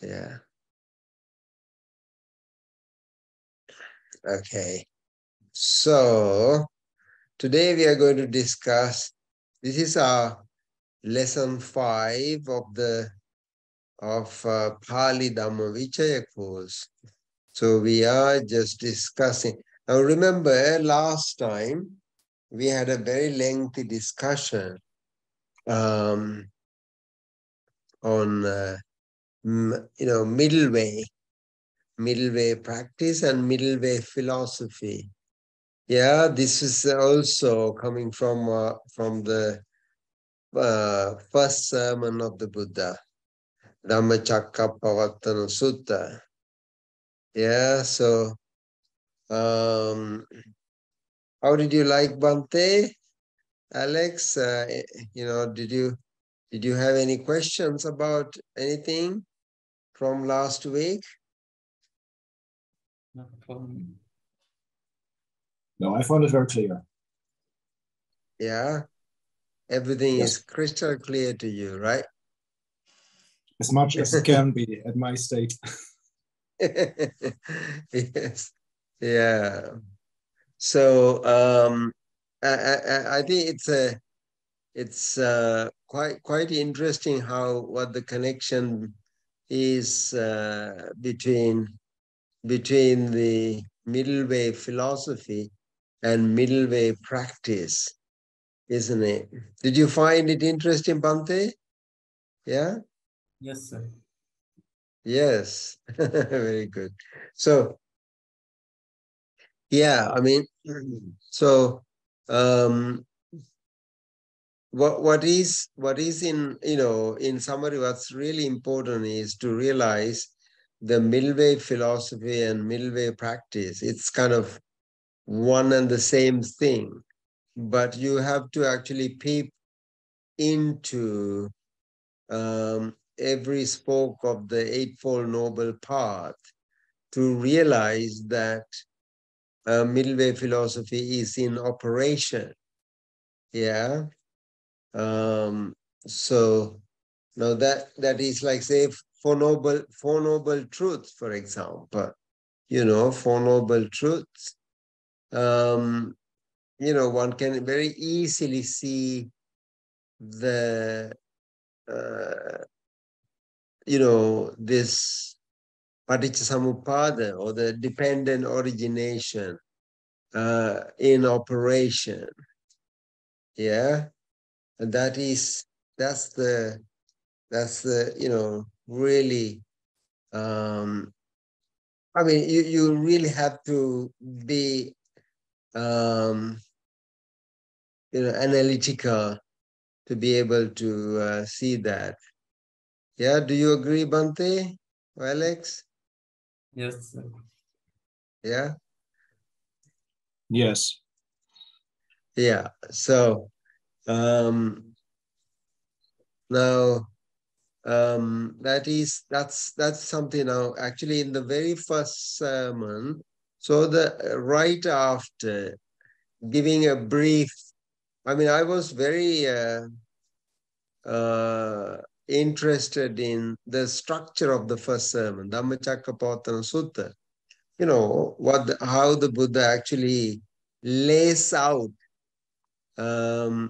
Yeah. Okay. So today we are going to discuss, this is our lesson 5 of the Pali Dhamma Vichaya course. So we are just discussing. Now remember, last time we had a very lengthy discussion on middle way practice and middle way philosophy. Yeah, this is also coming from the first sermon of the Buddha, Dhammacakkappavattana Sutta. Yeah, so how did you like Bhante, Alex? Did you have any questions about anything from last week? No, I found it very clear. Yeah, everything Yes. is crystal clear to you, right? As much as it can be at my state. Yes, yeah. So I think it's quite interesting what the connection is between the middle way philosophy and middle way practice, isn't it? Did you find it interesting, Bhante? Yeah? Yes, sir. Yes. Very good. So, yeah, I mean, so what is in summary, what's really important is to realize the middle way philosophy and middle way practice. It's kind of one and the same thing, but you have to actually peep into every spoke of the Eightfold Noble Path to realize that middle way philosophy is in operation. Yeah. So now that is like, say, Four Noble Truths, for example. Four Noble Truths. One can very easily see the this Paticcasamuppada, or the dependent origination in operation. Yeah. And that's the really, I mean, you really have to be analytical to be able to see that. Yeah, do you agree, Bhante or Alex? Yes, sir. Yeah? Yes. Yeah. So now that's something. Now actually in the very first sermon, so the right after giving a brief, I mean, I was very interested in the structure of the first sermon, Dhammacakkappavattana Sutta. How the Buddha actually lays out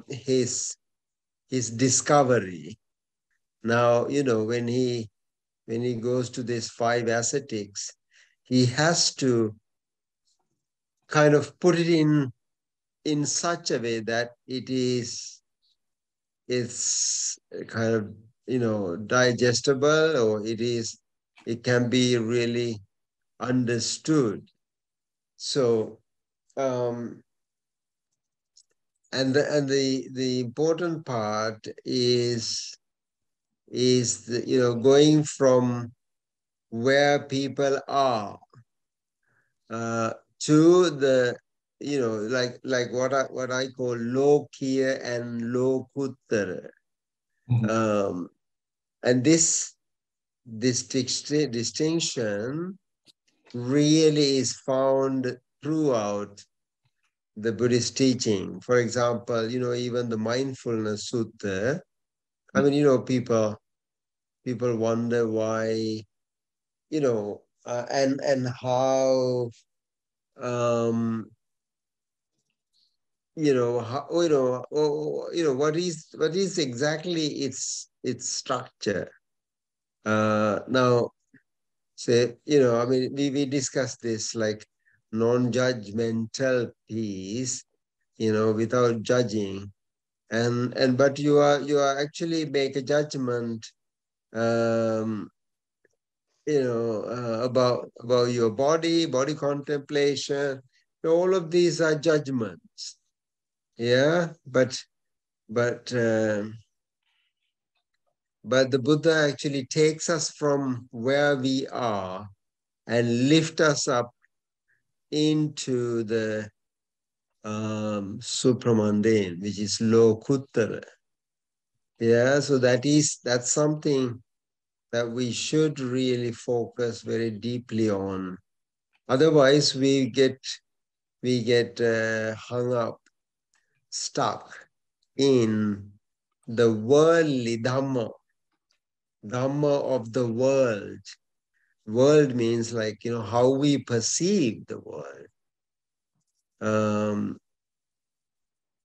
his discovery. Now, when he goes to these 5 ascetics, he has to kind of put it in such a way that it's kind of digestible, or it can be really understood. So and the important part is going from where people are to the like what I call lokiya and lokuttara. And this distinction really is found throughout the Buddhist teaching. For example, even the mindfulness sutta. I mean, people wonder why and how, what is exactly its structure. Now, say, I mean, we discussed this, like non-judgmental peace, without judging, but you are actually make a judgment, um, about your body contemplation. All of these are judgments. Yeah, but but the Buddha actually takes us from where we are and lift us up into the supramundane, which is lokuttara. Yeah, so that's something that we should really focus very deeply on. Otherwise, we get hung up, stuck in the worldly dhamma of the world. World means, like, how we perceive the world.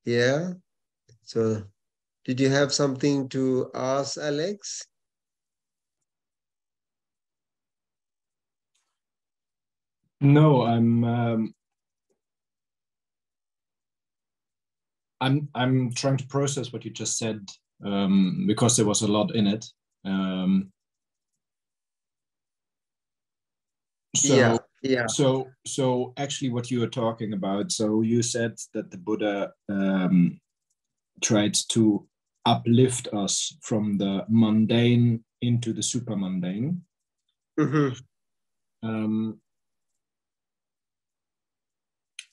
Yeah. So, did you have something to ask, Alex? No, I'm trying to process what you just said, because there was a lot in it. So Yeah. so actually, what you were talking about. So you said that the Buddha tried to uplift us from the mundane into the supermundane.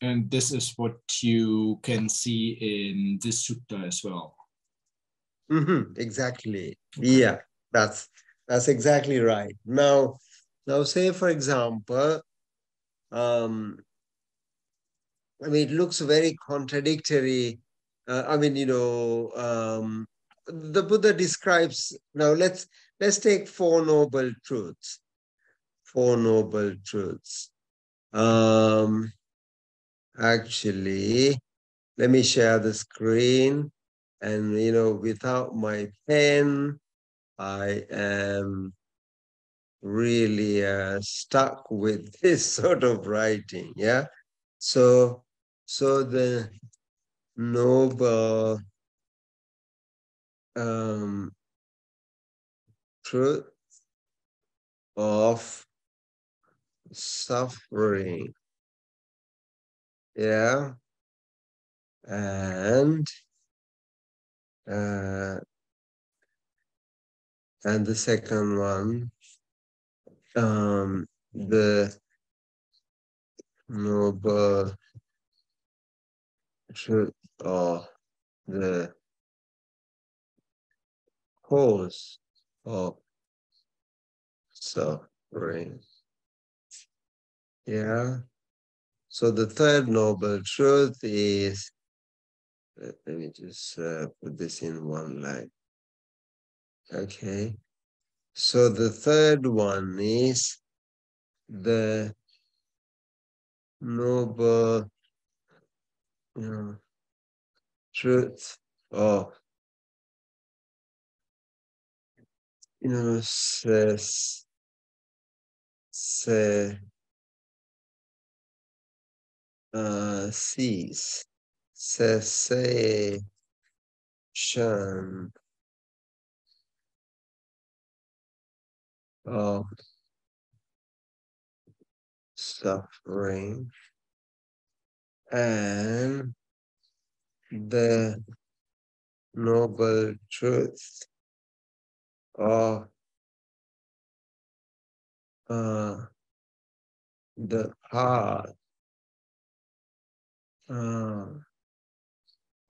And this is what you can see in this sutta as well. Exactly. Yeah, that's exactly right. Now, say for example, I mean, it looks very contradictory. I mean, the Buddha describes. Now, let's take Four Noble Truths. Four Noble Truths. Actually, let me share the screen. And, without my pen, I am really stuck with this sort of writing. Yeah. So the noble truth of suffering. Yeah. And the second one, the noble truth of the cause of suffering. Yeah. So the third noble truth is, let me just put this in one line. Okay. So the third one is the noble, truth of, cease, cessation of suffering, and the noble truth of the path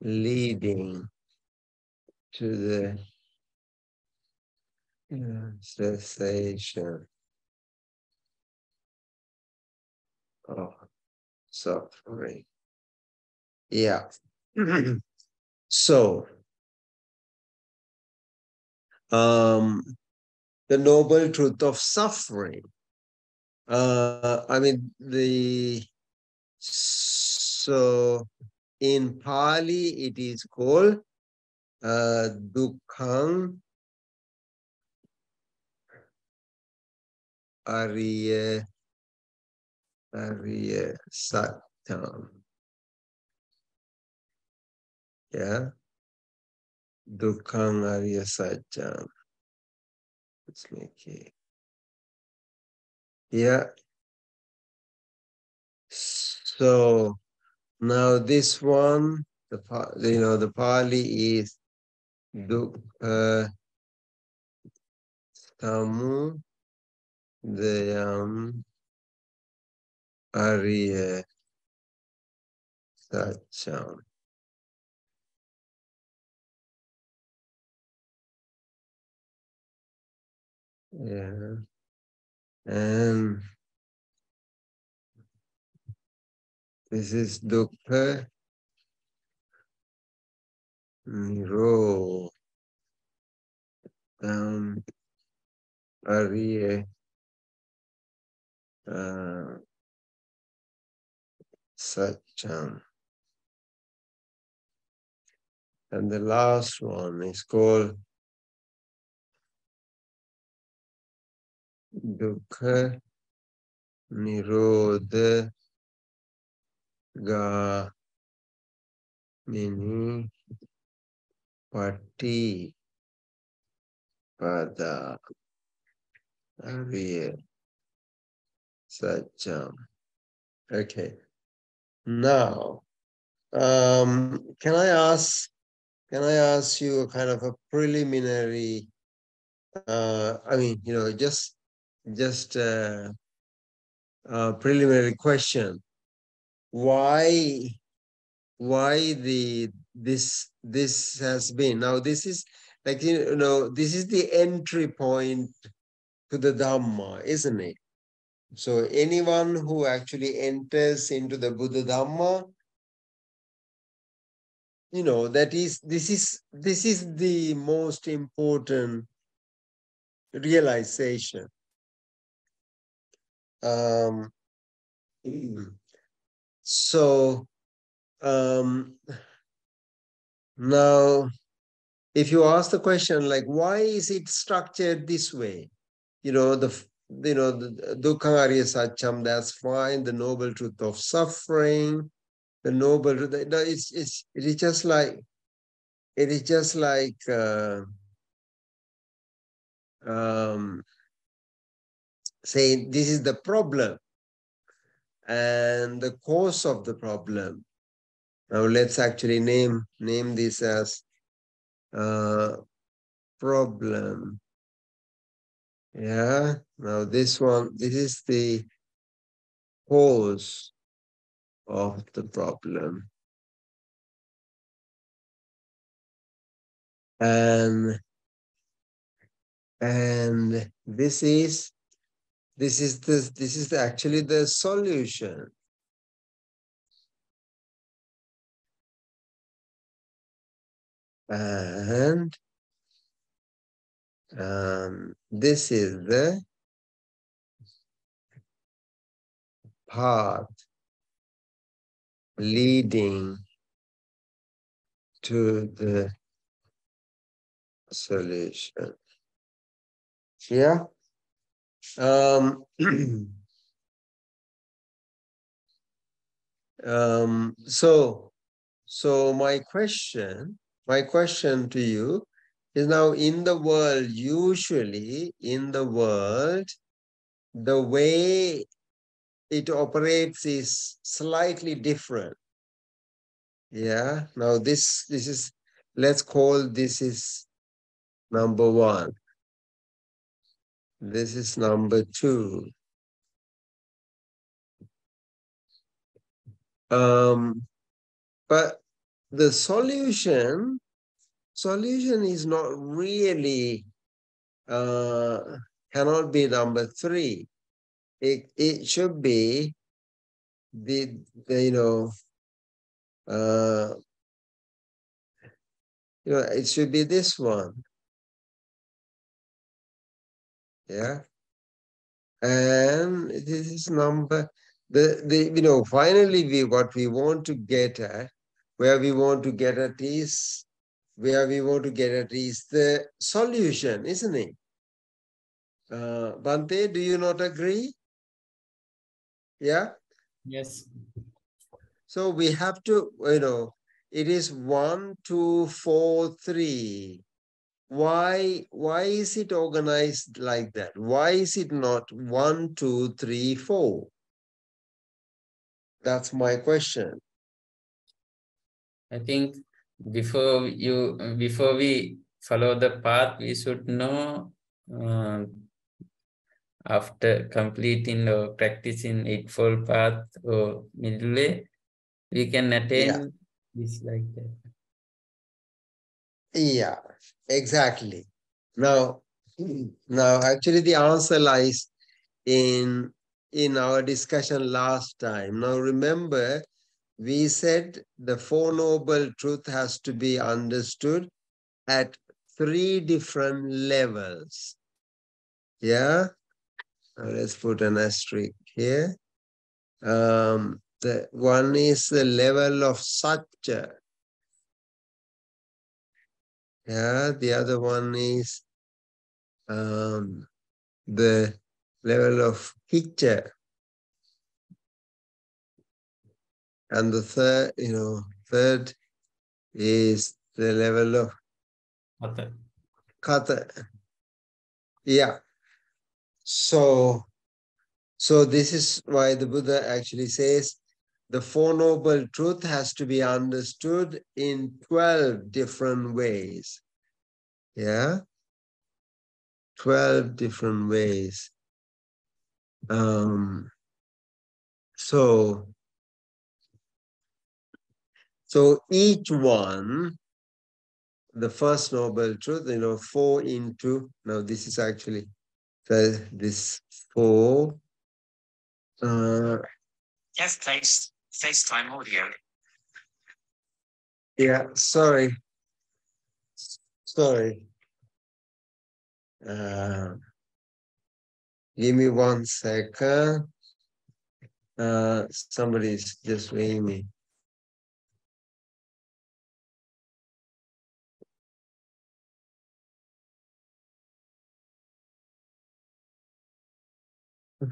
leading to the cessation of suffering. Yeah. So, the noble truth of suffering. I mean, so in Pali it is called Dukkhaṃ Ariya Satyam. Yeah, Dukkhaṃ Ariya Satyam. Let's make it. Yeah. So now this one, the Pali is Dukkha Tamu Dayam Ariya Satyam. Yeah. And this is Dukkha Nirodham Ariya Satyam. And the last one is called Dukkha Nirodha Gamini Pati Pada Ariya Satyam. Okay. Now, can I ask you a kind of a preliminary, I mean, just a preliminary question. Why this has been, now this is like, this is the entry point to the Dhamma, isn't it? So anyone who actually enters into the Buddha Dhamma, this is the most important realization. Um, so now, if you ask the question like, why is it structured this way? The Dukkha Ariya Satyam, that's fine. The noble truth of suffering, the noble truth. It is just like saying this is the problem and the cause of the problem. Now let's actually name this as problem. Yeah. Now this is the cause of the problem. And this is actually the solution. And this is the path leading to the solution. Yeah. So my question to you is, now in the world, usually in the world, the way it operates is slightly different. Yeah. Now this is, let's call this is number one. This is number two. But the solution is not really, cannot be number three. It should be it should be this one. Yeah. And this is number, finally what we want to get at, where we want to get at is the solution, isn't it? Bhante, do you not agree? Yeah? Yes. So we have to, it is 1, 2, 4, 3. Why is it organized like that? Why is it not 1, 2, 3, 4? That's my question. I think before we follow the path, we should know after completing or practicing Eightfold Path or Middle Way, we can Yeah. attain this like that. Yeah, exactly. Now actually the answer lies in our discussion last time. Now remember, we said the Four Noble Truth has to be understood at 3 different levels. Yeah? Now let's put an asterisk here. The one is the level of Satya. Yeah, the other one is the level of Hicca. And the third is the level of Kata. Yeah. So this is why the Buddha actually says the Four Noble Truth has to be understood in 12 different ways. Yeah? 12 different ways. So each one, the first Noble Truth, 4 into, now this is actually this 4. Yes, please. FaceTime audio. Yeah, sorry. Give me 1 second. Somebody's just ringing me.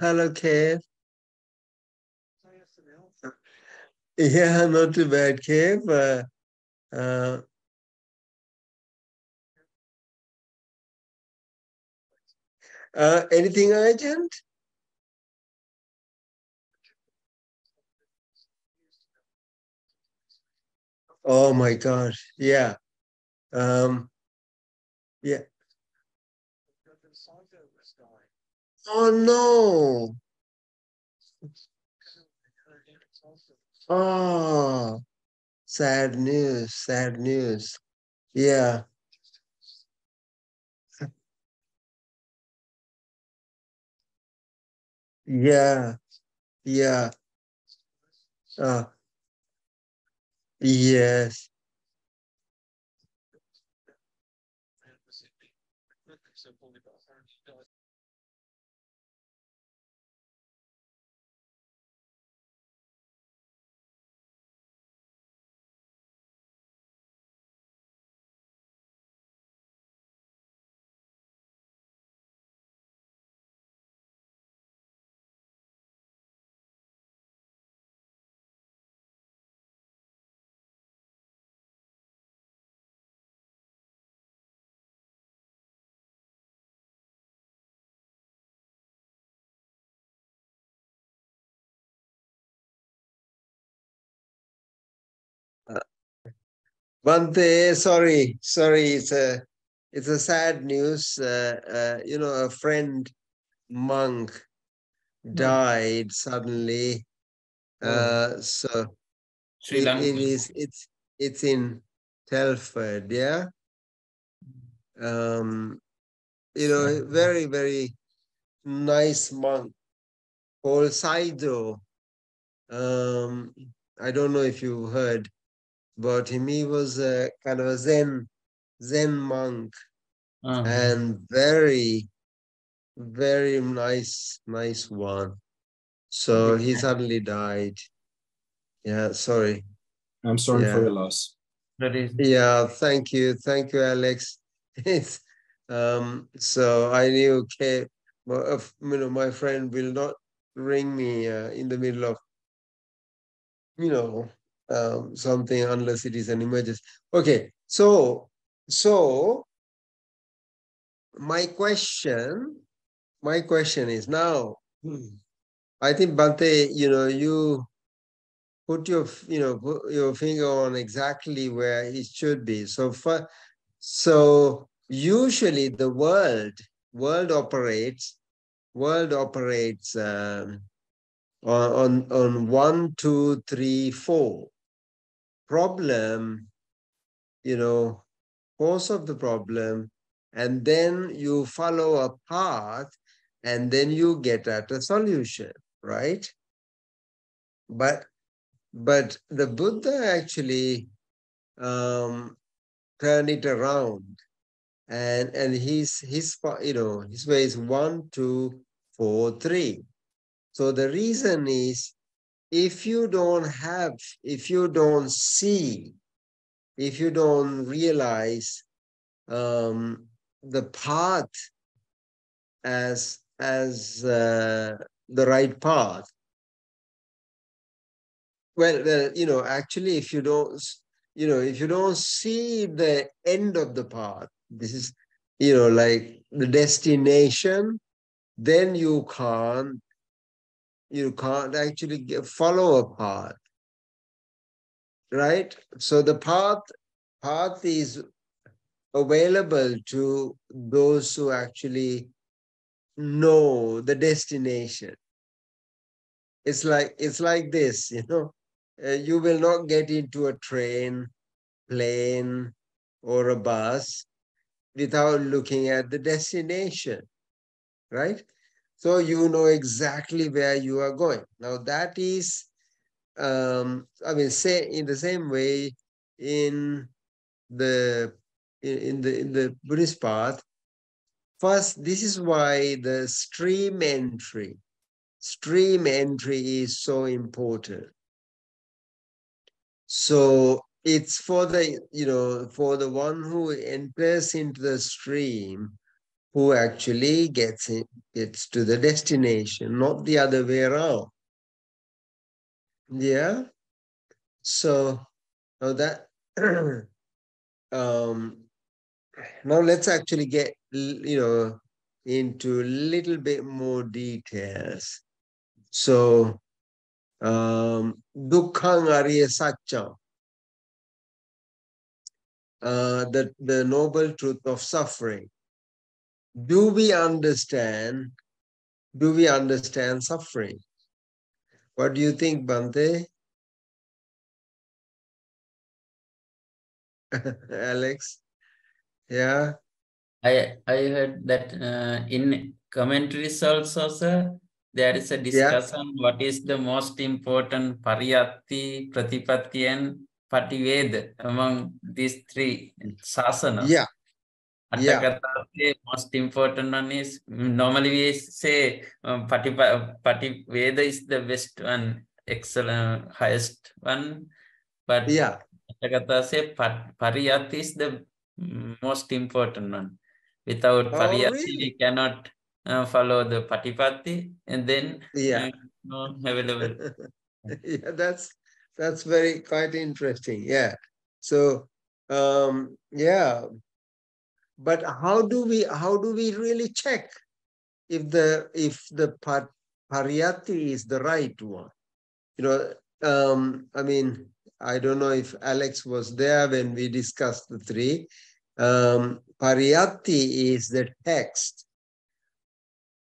Hello, Kev. Yeah, not too bad, Kev. Anything urgent? Oh my God. Yeah. Yeah. Oh no. Oh, sad news. Sad news. Yeah. Yeah. Yeah. Uh, yes. Bhante, sorry, it's a sad news. A friend monk died suddenly. So Sri Lanka. it's in Telford, yeah. Very, very nice monk called Saido. I don't know if you heard about him. He was a kind of a Zen monk and very, very nice one. So he suddenly died. Yeah, sorry. I'm sorry for Yeah. your loss. Yeah, thank you, Alex. It's so I knew, okay, my friend will not ring me in the middle of something unless it is an emergency. Okay, so my question is now. I think Bhante, you put your finger on exactly where it should be. So usually the world operates on 1, 2, 3, 4. Problem, cause of the problem, and then you follow a path, and then you get at a solution, right? But the Buddha actually turned it around, and his way is 1, 2, 4, 3. So the reason is, if you don't see, if you don't realize the path as the right path, actually, if you don't see the end of the path, this is like the destination, then you can't actually follow a path, right? So the path is available to those who actually know the destination. It's like this, you will not get into a train, plane, or a bus without looking at the destination, right? So you know exactly where you are going. Now that is, say in the same way, in the Buddhist path. First, this is why the stream entry is so important. So it's for the one who enters into the stream, who actually gets to the destination, not the other way around. Yeah. So now that now let's actually get into a little bit more details. So Dukkhang Ariya Satcham, the noble truth of suffering. Do we understand suffering? What do you think, Bhante? Alex? Yeah. I heard that in commentaries also, sir, there is a discussion what is the most important pariyatti, pratipatti, and patived among these three sasanas. Yeah. Atthakatha, most important one is, normally we say Pativeda is the best one, excellent, highest one. But Atthakatha say Pariyatti is the most important one. Without Pariyatti, we cannot follow the Patipatti, and then no available. Yeah, that's quite interesting. Yeah. So but how do we really check if the pariyatti is the right one? I don't know if Alex was there when we discussed the three. Pariyatti is the text.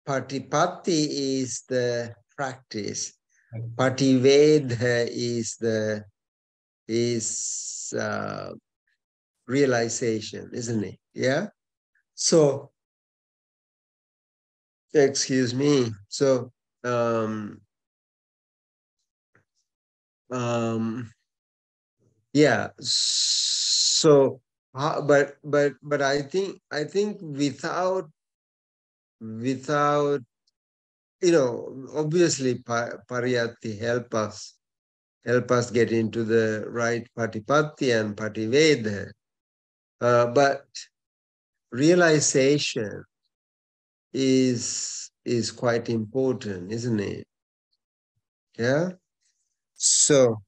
Patipatti is the practice. Pativeda is realization, isn't it? Yeah. So, excuse me. So, yeah. So, but I think without without, obviously Pariyatti help us get into the right Patipatti and Pativeda. But realization is quite important, isn't it? Yeah. So,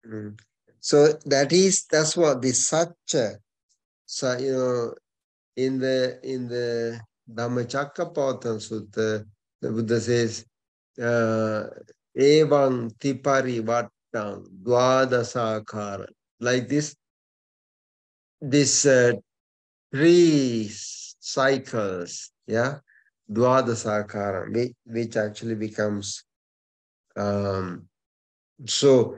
that's what the Satcha. So in the Dhammacakkappavattana Sutta, the Buddha says, Evaṁ tipari vattang dvadasakara. Like this 3 cycles, yeah, dvadasakara, which actually becomes so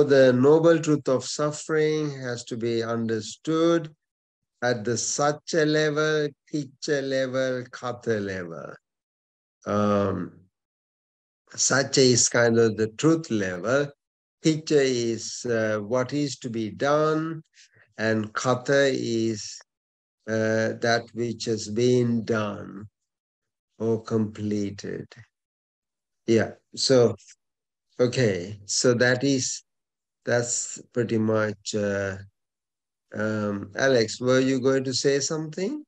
the noble truth of suffering has to be understood at the Satcha level, Kitcha level, Katha level. Satcha is kind of the truth level. Kitcha is what is to be done, and Katha is that which has been done or completed. Yeah. So, okay. So that's pretty much. Alex, were you going to say something?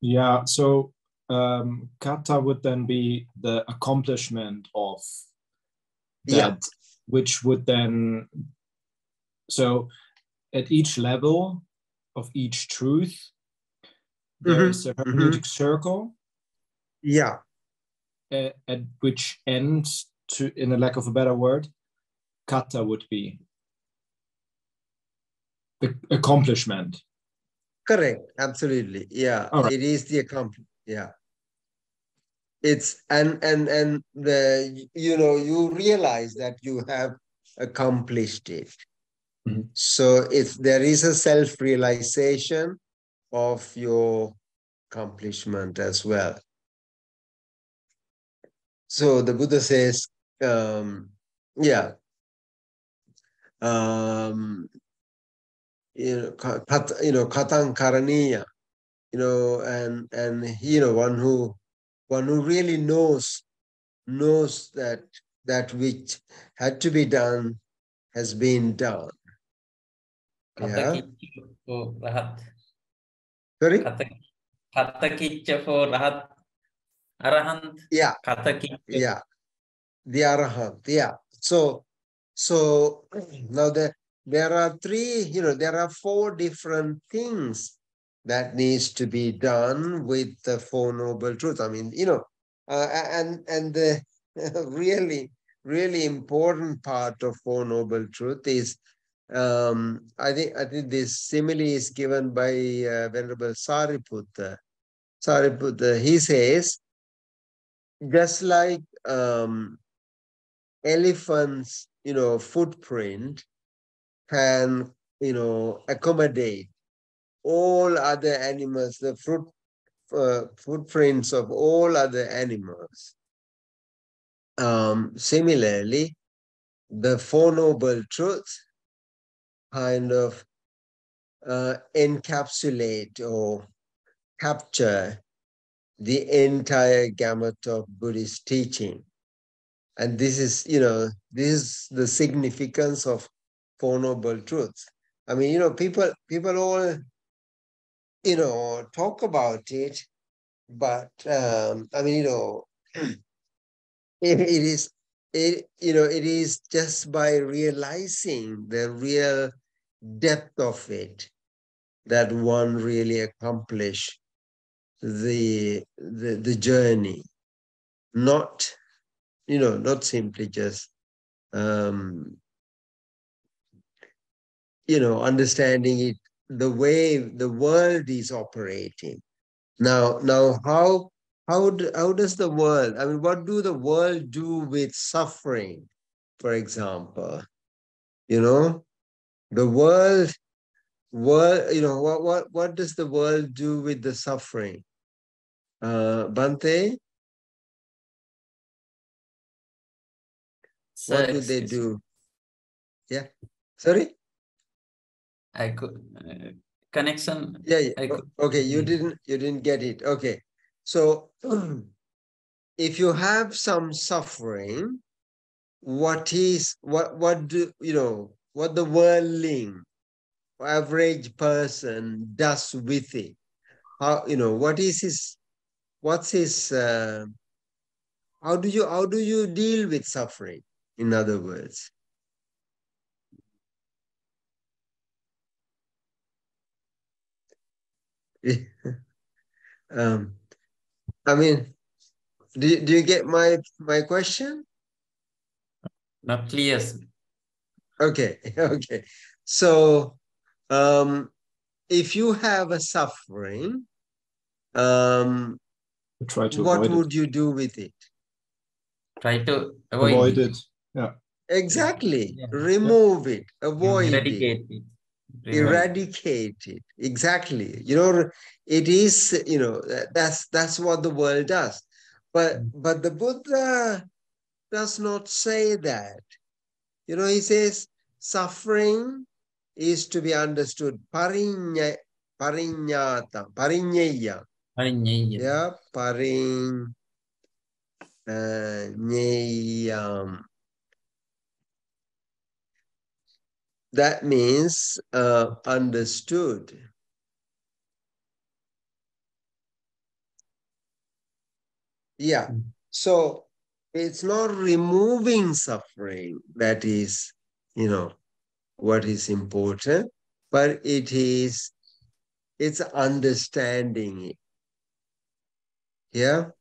Yeah. So kata would then be the accomplishment of that, which would then. So at each level of each truth, there is a hermeneutic circle. Yeah. At which end, in a lack of a better word, kata would be the accomplishment. Correct. Absolutely. Yeah. Right. It is the accomplishment. Yeah. It's and the you realize that you have accomplished it. Mm-hmm. So there is a self-realization of your accomplishment as well. So the Buddha says, katang karaniya, and one who really knows that which had to be done has been done. Yeah. Sorry? Kata for Rahat. Arahant. Yeah. Yeah. The Arahant. Yeah. So now there are 4 different things that needs to be done with the 4 noble truths. I mean, and the really important part of 4 noble truth is, I think this simile is given by Venerable Sariputta. He says, just like elephant's footprint can accommodate all other animals, the footprints of all other animals. Similarly, the 4 noble truths kind of encapsulate or capture the entire gamut of Buddhist teaching. And this is the significance of 4 noble truths. I mean, people all, talk about it, but I mean, it is just by realizing the real depth of it that one really accomplish the journey, not simply just understanding it the way the world is operating. Now how does the world, I mean, what do the world do with suffering, for example? The world, what does the world do with the suffering? Bhante? Sir, what do they do? Yeah. Sorry? I could connection. Yeah. Okay, you didn't get it. Okay. So if you have some suffering, what do you know, what the worldling, average person does with it? How, you know, what's his, how do you deal with suffering? In other words, um, I mean, do you get my question? Not clear. Okay, okay. So, if you have a suffering, Try to what avoid would it. you do with it? Try to Avoid avoid it. Yeah. Exactly. Yeah. Remove it, avoid it, Eradicate it. eradicate it. Exactly. You know, it is, you know, that's what the world does. But the Buddha does not say that. You know, he says suffering is to be understood parinyata, parinyeya. Yeah, parinyeyam. That means understood. Yeah. So it's not removing suffering that is, you know, what is important, but it's understanding it. Yeah.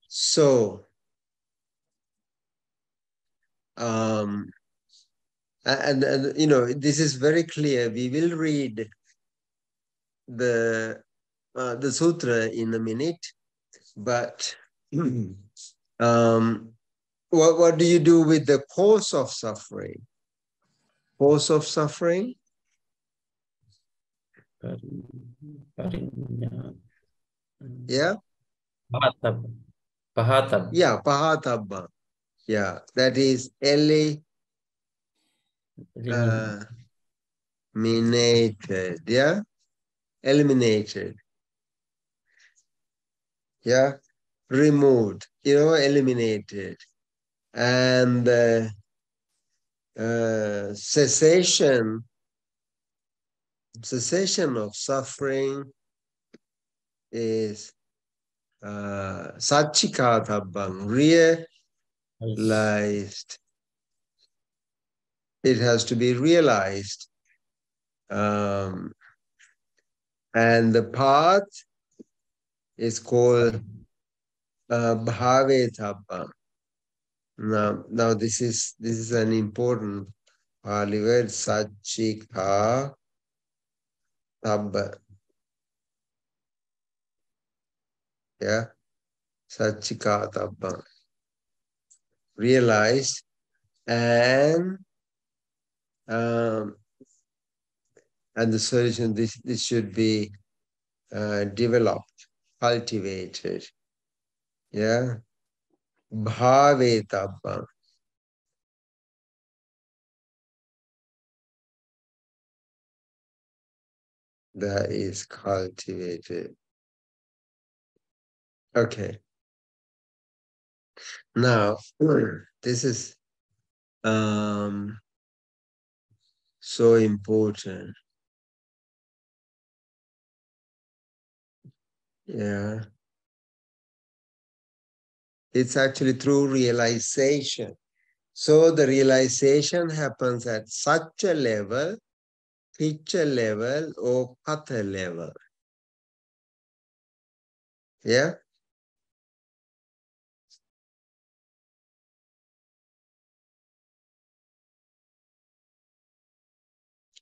So, and you know, this is very clear. We will read the sutra in a minute, but what do you do with the cause of suffering? Cause of suffering? Yeah? Pahatab. Yeah, pahatabba. Yeah, that is eliminated. Yeah? Eliminated. Yeah? Removed. You know, eliminated. And cessation of suffering is satchikatabbang, realized. It has to be realized. And the path is called bhavetabbang. Now this is an important Pali word, satchikatabbang. Yeah, satchikatabbang. Realized, and the solution, this should be developed, cultivated. Yeah, bhavetabbang. That is cultivated. Okay. Now, this is so important. Yeah. It's actually through realization. So the realization happens at such a level, picture level, or katha level. Yeah.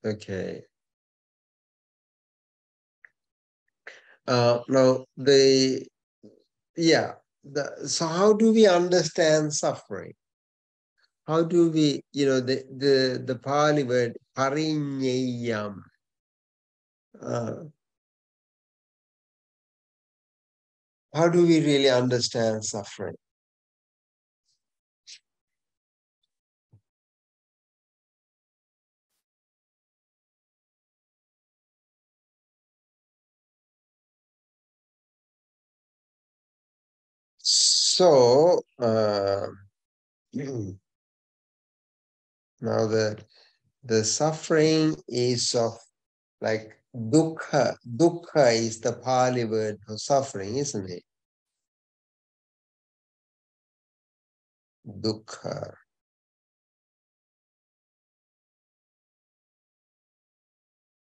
Okay. Now so how do we understand suffering? How do we, you know, the Pali word parinyeyam. How do we really understand suffering? So now the suffering is of like dukkha. Dukkha is the Pali word for suffering, isn't it? Dukkha.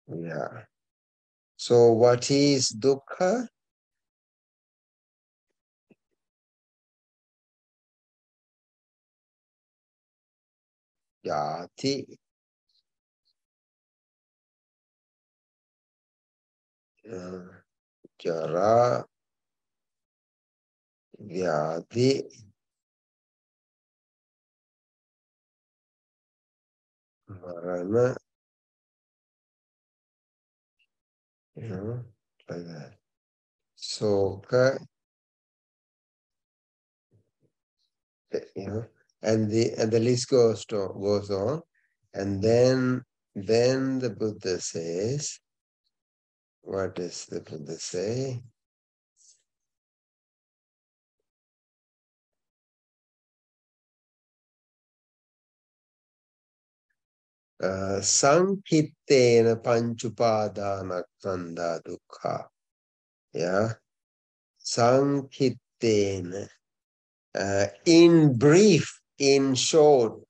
Yeah. So what is dukkha? Jati, jara, vyadhi, marana, like that. Soka, and the list goes on, and then the Buddha says, what does the Buddha say? Sankittena panchupadana kanda dukkha. Yeah. Sankittena. In brief, in short,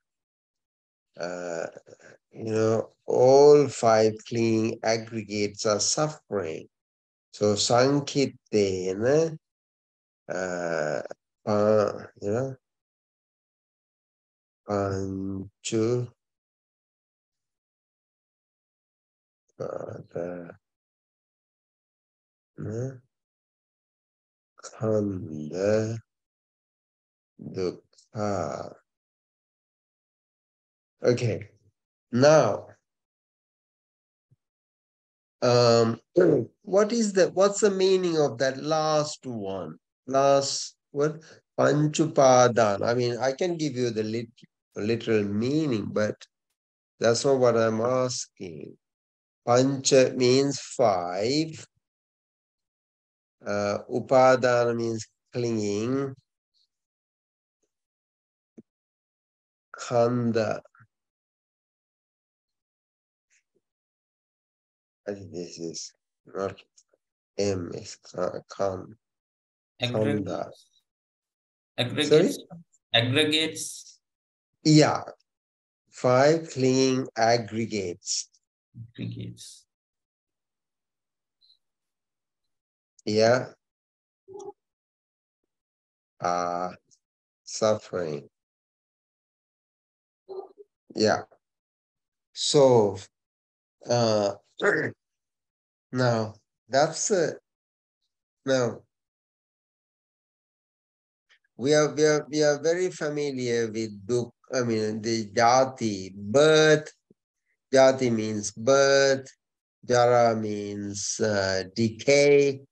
all five clinging aggregates are suffering. So Sankittena, Panchu, Kanda, Dukkha. Okay, now, what's the meaning of that last one? Last what? Panchupadan. I mean, I can give you the literal meaning, but that's not what I'm asking. Pancha means five. Upadana means clinging. Khanda. I think this is not M, it's Khanda. Aggregates. Sorry? Aggregates. Yeah. Five clinging aggregates. Aggregates. Yeah. Suffering. Yeah. So now that's now we are very familiar with the jati. Birth. Jati means birth. Jara means decay.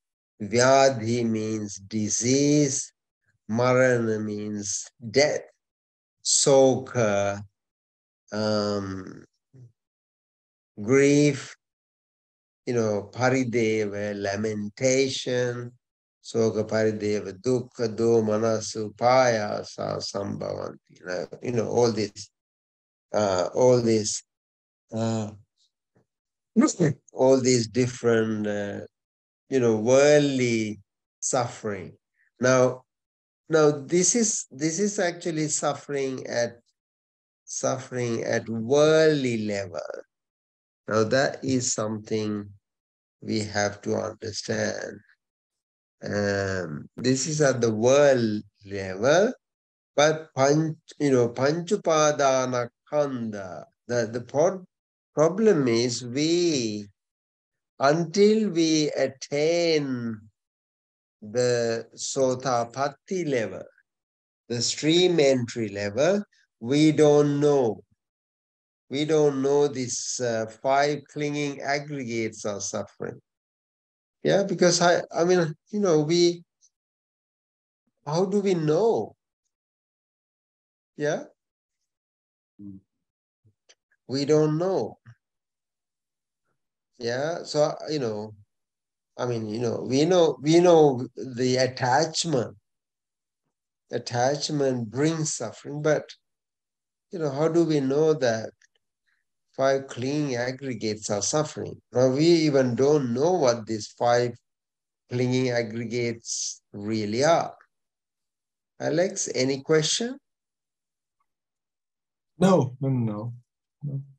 Vyadhi means disease. Marana means death. Soka, grief, parideva, lamentation. Soka, parideva, dukkha, do, manasu, payasa, sambhavanti. All this, all these different, worldly suffering. Now, this is actually suffering at worldly level. Now that is something we have to understand. This is at the world level, but panchupadana kanda. The problem is until we attain the sotapatti level, the stream entry level, we don't know. We don't know these five clinging aggregates are suffering. Yeah, because how do we know? Yeah, we don't know. Yeah, so we know the attachment. attachment brings suffering. But, how do we know that 5 clinging aggregates are suffering? Now, we even don't know what these 5 clinging aggregates really are. Alex, any question? No.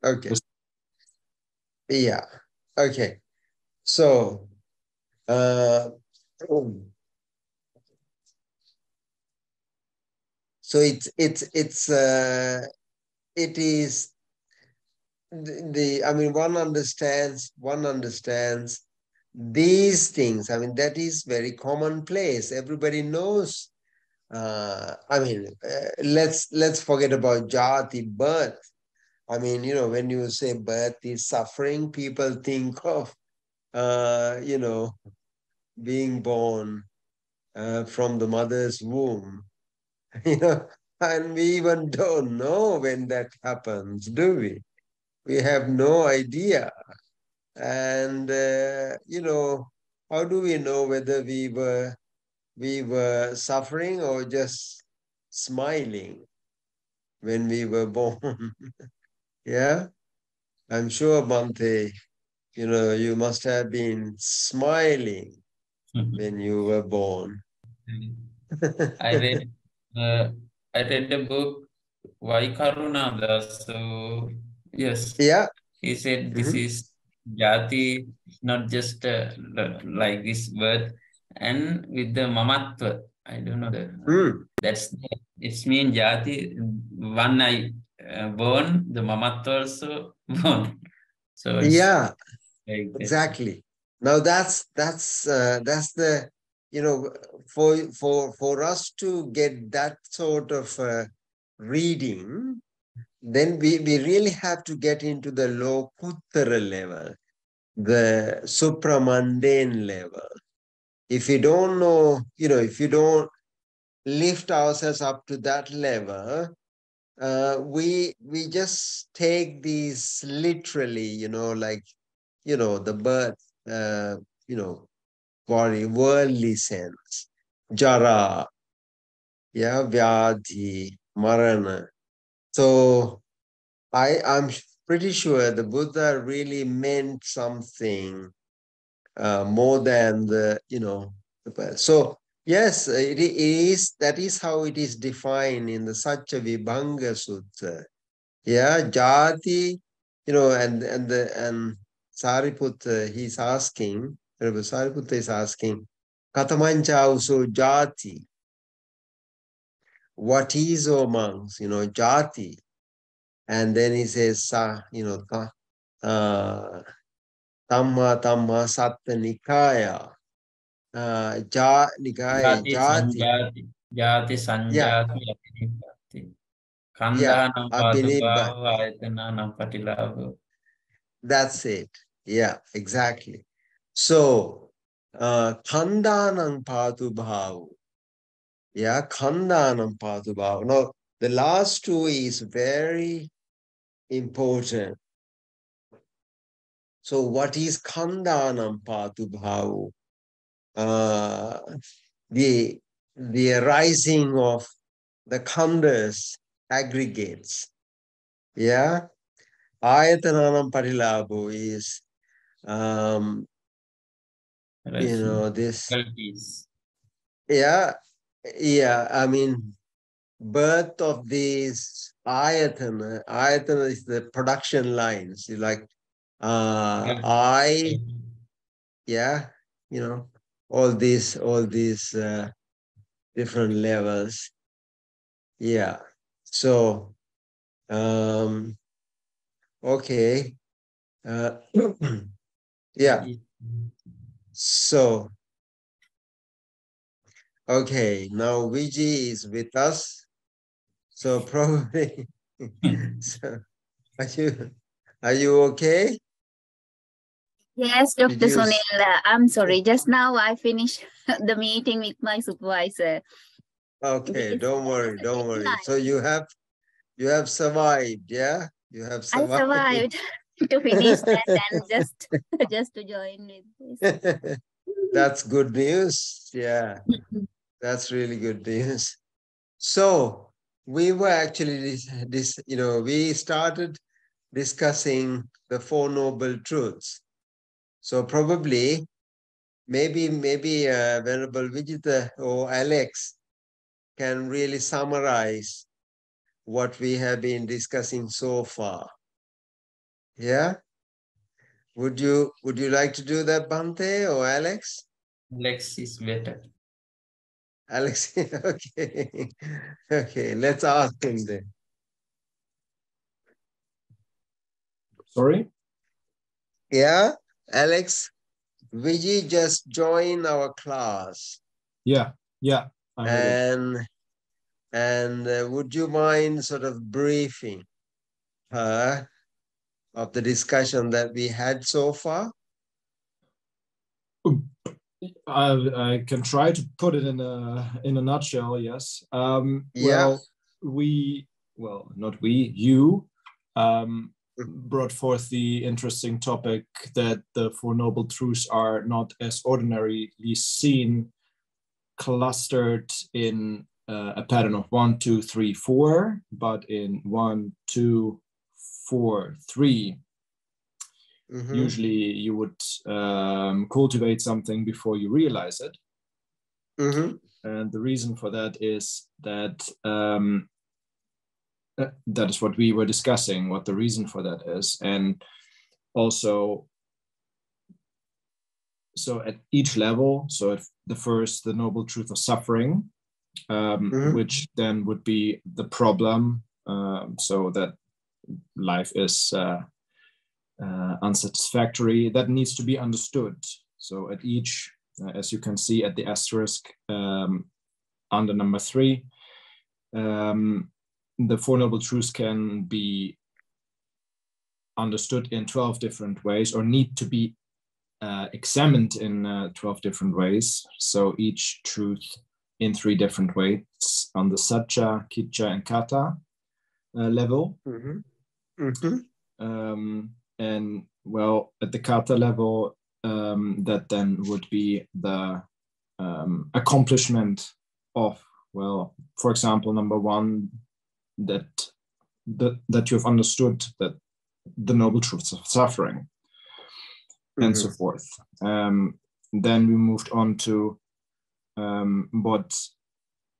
Okay. Yeah. Okay. So, so it is one understands these things. That is very commonplace. Everybody knows. Let's forget about jati, birth. When you say birth is suffering, people think of, being born from the mother's womb, and we even don't know when that happens, do we? We have no idea. And, how do we know whether we were suffering or just smiling when we were born? Yeah, I'm sure, Bhante, you must have been smiling when you were born. I read the book Why Karuna. So yes, Yeah. he said this is jati, not just like this birth, and with the mamatva. I don't know that. It's mean jati. One I born, the mamatva also born. So it's Yeah, like exactly. Now that's the, for us to get that sort of reading, then we really have to get into the Lokuttara level, the supramundane level. If you don't know, if you don't lift ourselves up to that level, we just take these literally, like, the birth, body, worldly sense, jara, yeah, vyadhi, marana. So I'm pretty sure the Buddha really meant something more than the, the birth. So yes, it is, that is how it is defined in the Satya Vibhanga Sutta. Yeah, jati, and Sariputta, he's asking, Rabbi Sariputta is asking, Katamancha also jati. What is, O monks, jati? And then he says, tamma tamma satta nikaya. Nikaya, jati jati. sanjati, jati Yeah, sanjati apinipati. yeah, Kandhanam abhinibha. padubhavu ayatananam patilavu. That's it. Yeah, exactly. So, khandanam patu bhavu. Yeah, khandanam patu bhavu. Now, the last two is very important. So, what is khandanam patu bhavu? The arising of the khandas, aggregates. Yeah, ayatananam patilabhu is this. Qualities. Yeah, birth of these ayatana. Ayatana is the production lines. Like yeah, all these different levels. Yeah. So okay. Yeah. So okay, now Vijay is with us. So probably so are you okay? Yes, Dr. Sunil, I'm sorry. Just now I finished the meeting with my supervisor. Okay, don't worry. So you have survived, yeah? You have survived. I survived to finish that and just to join with this. That's good news. Yeah, that's really good news. So we were actually we started discussing the Four Noble Truths. So probably, maybe Venerable Vijita or Alex can really summarize what we have been discussing so far. Yeah? Would you like to do that, Bhante or Alex? Alex is better. Alex, okay. Okay, let's ask him then. Sorry? Yeah, Alex, Vijay just joined our class. Yeah. I heard it. And would you mind sort of briefing her of the discussion that we had so far? I can try to put it in a nutshell. Yes. Yeah. You brought forth the interesting topic that the Four Noble Truths are not as ordinarily seen, clustered in a pattern of 1, 2, 3, 4, but in 1, 2, 4, 3. Mm-hmm. Usually you would cultivate something before you realize it. Mm-hmm. And the reason for that is that that is what we were discussing, what the reason for that is. And also, so at each level, so at the first, the noble truth of suffering, mm-hmm. which then would be the problem, so that life is unsatisfactory, that needs to be understood. So at each, as you can see at the asterisk under number 3, the Four Noble Truths can be understood in 12 different ways, or need to be examined in 12 different ways. So each truth in 3 different ways on the Satya, Kitcha, and Kata level. Mm-hmm. Mm-hmm. And well, at the Kata level, that then would be the accomplishment of, well, for example, number 1, that you have understood that the noble truths of suffering, mm-hmm. and so forth. Then we moved on to what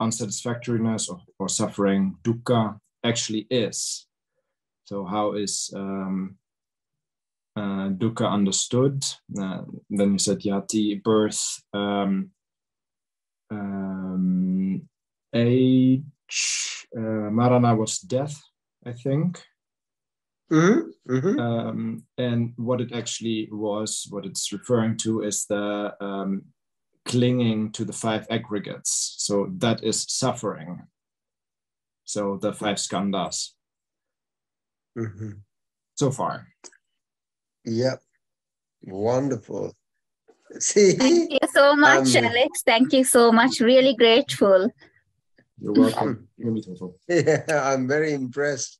unsatisfactoriness or suffering, dukkha, actually is. So how is dukkha understood? Then you said yati, birth, age, marana was death, I think. Mm-hmm. Mm-hmm. And what it actually was, what it's referring to, is the clinging to the 5 aggregates. So that is suffering. So the 5 skandhas. Mm-hmm. So far. Yep. Wonderful. See? Thank you so much, Alex. Thank you so much. Really grateful. You're welcome. Yeah, I'm very impressed.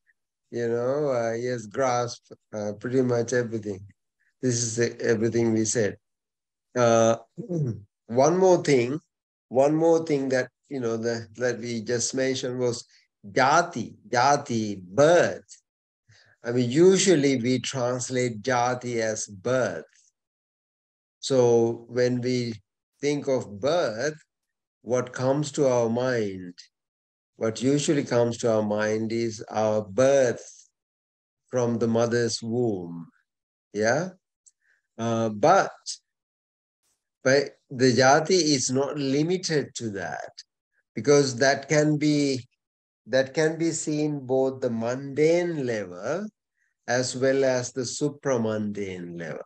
You know, he has grasped pretty much everything. This is everything we said. One more thing that, you know, that we just mentioned was jati, birth. I mean, usually we translate jati as birth. So when we think of birth, what comes to our mind? What usually comes to our mind is our birth from the mother's womb. Yeah? But the jati is not limited to that, because that can be seen both the mundane level as well as the supramundane level.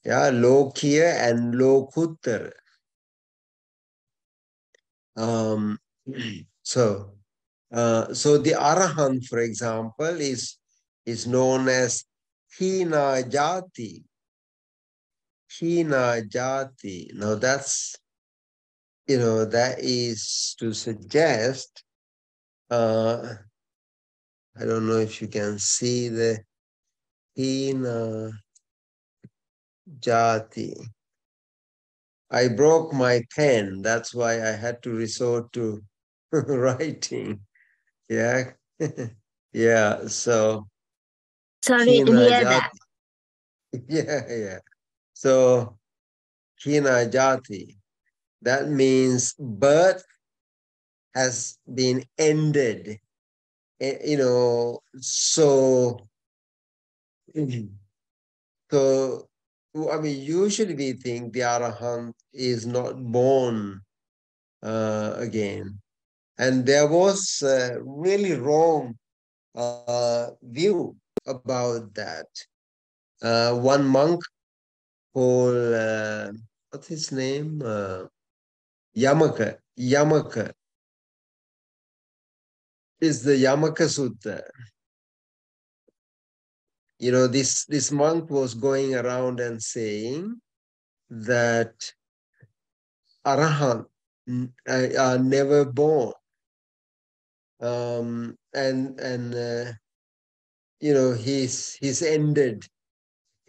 Yeah, Lokiya and Lokuttara. So the Arahant, for example, is known as Hina Jati. Hina Jati. Now that's, you know, that is to suggest, I don't know if you can see the Hina Jati. I broke my pen. That's why I had to resort to writing. Yeah. Yeah. So Sorry to hear that. yeah. So Hina Jati, that means birth has been ended. So so I mean, usually we think the Arahant is not born again. And there was a really wrong view about that. One monk called, what's his name? Yamaka. Yamaka is the Yamaka Sutta. This monk was going around and saying that Arahant are never born. He's ended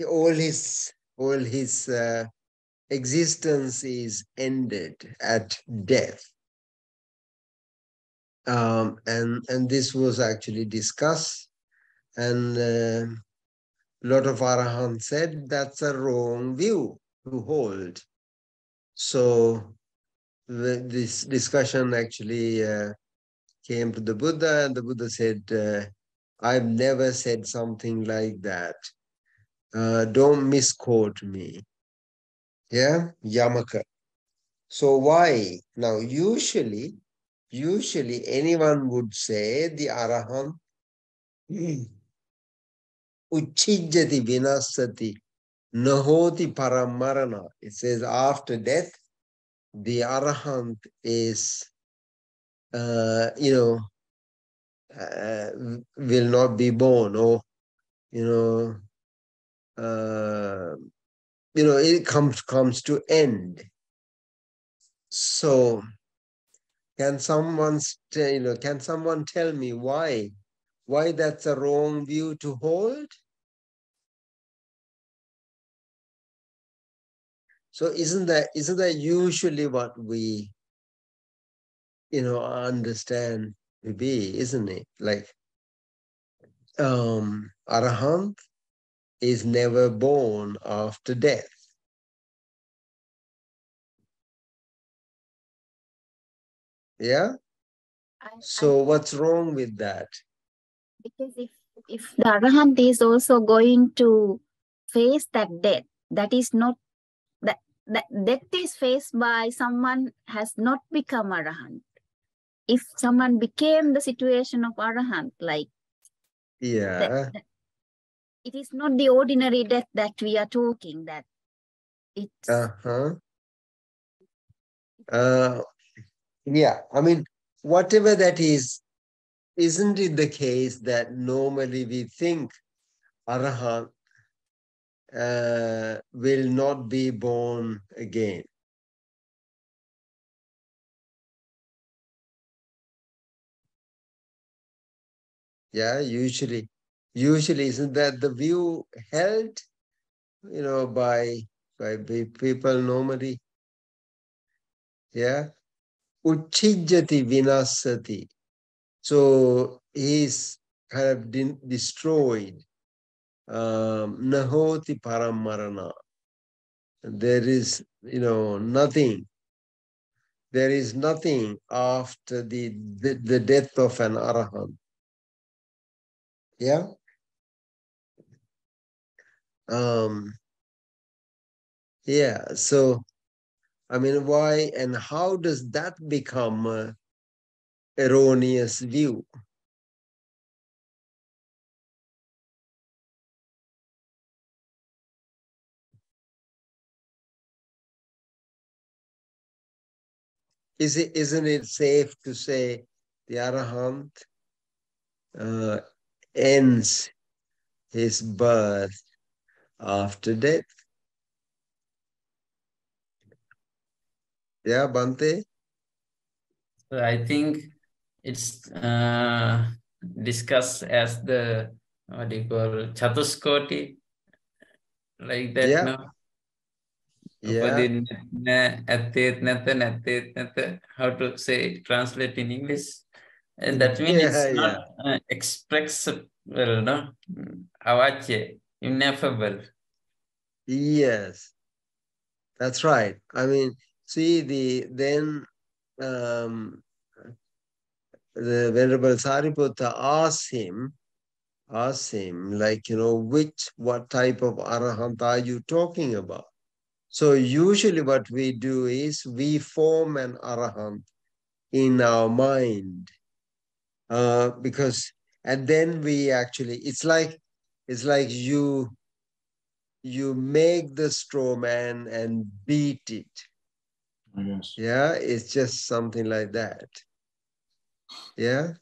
all his existence is ended at death. And this was actually discussed, and a lot of Arahants said that's a wrong view to hold. So this discussion actually came to the Buddha, and the Buddha said, I've never said something like that. Don't misquote me. Yeah, Yamaka. So why? Now, usually anyone would say the Arahant uchijjati vinasati nahoti paramarana. It says after death, the Arahant is, will not be born, or, it comes to end. So can someone tell me why that's a wrong view to hold? So isn't that usually what we understand to be, isn't it? Like Arahant is never born after death. Yeah? So what's wrong with that? Because if the Arahant is also going to face that death, that is not that death is faced by someone has not become Arahant. If someone became the situation of Arahant, like it is not the ordinary death that we are talking, that it's yeah, I mean, whatever that is, isn't it the case that normally we think Arahant will not be born again? Yeah, usually isn't that the view held, by people normally? Yeah. Uchijjati vinasati. So he's kind of destroyed. Nahoti paramarana. There is, nothing. There is nothing after the death of an Arahant. Yeah. Yeah. So, I mean, why and how does that become an erroneous view? Isn't it safe to say the Arahant ends his birth after death? Yeah, Bhante? So I think it's discussed as the, what do you call, Chatuskoti, like that, Yeah. no? Yeah. How to say, translate in English? And that means Yeah, it's yeah. not expressible, no? Avache, ineffable. Yes, that's right. I mean, see then the Venerable Sariputta asked him, like, what type of arahant are you talking about? So usually what we do is we form an arahant in our mind, and then we actually, it's like you make the straw man and beat it. Yes. Yeah, it's just something like that. Yeah.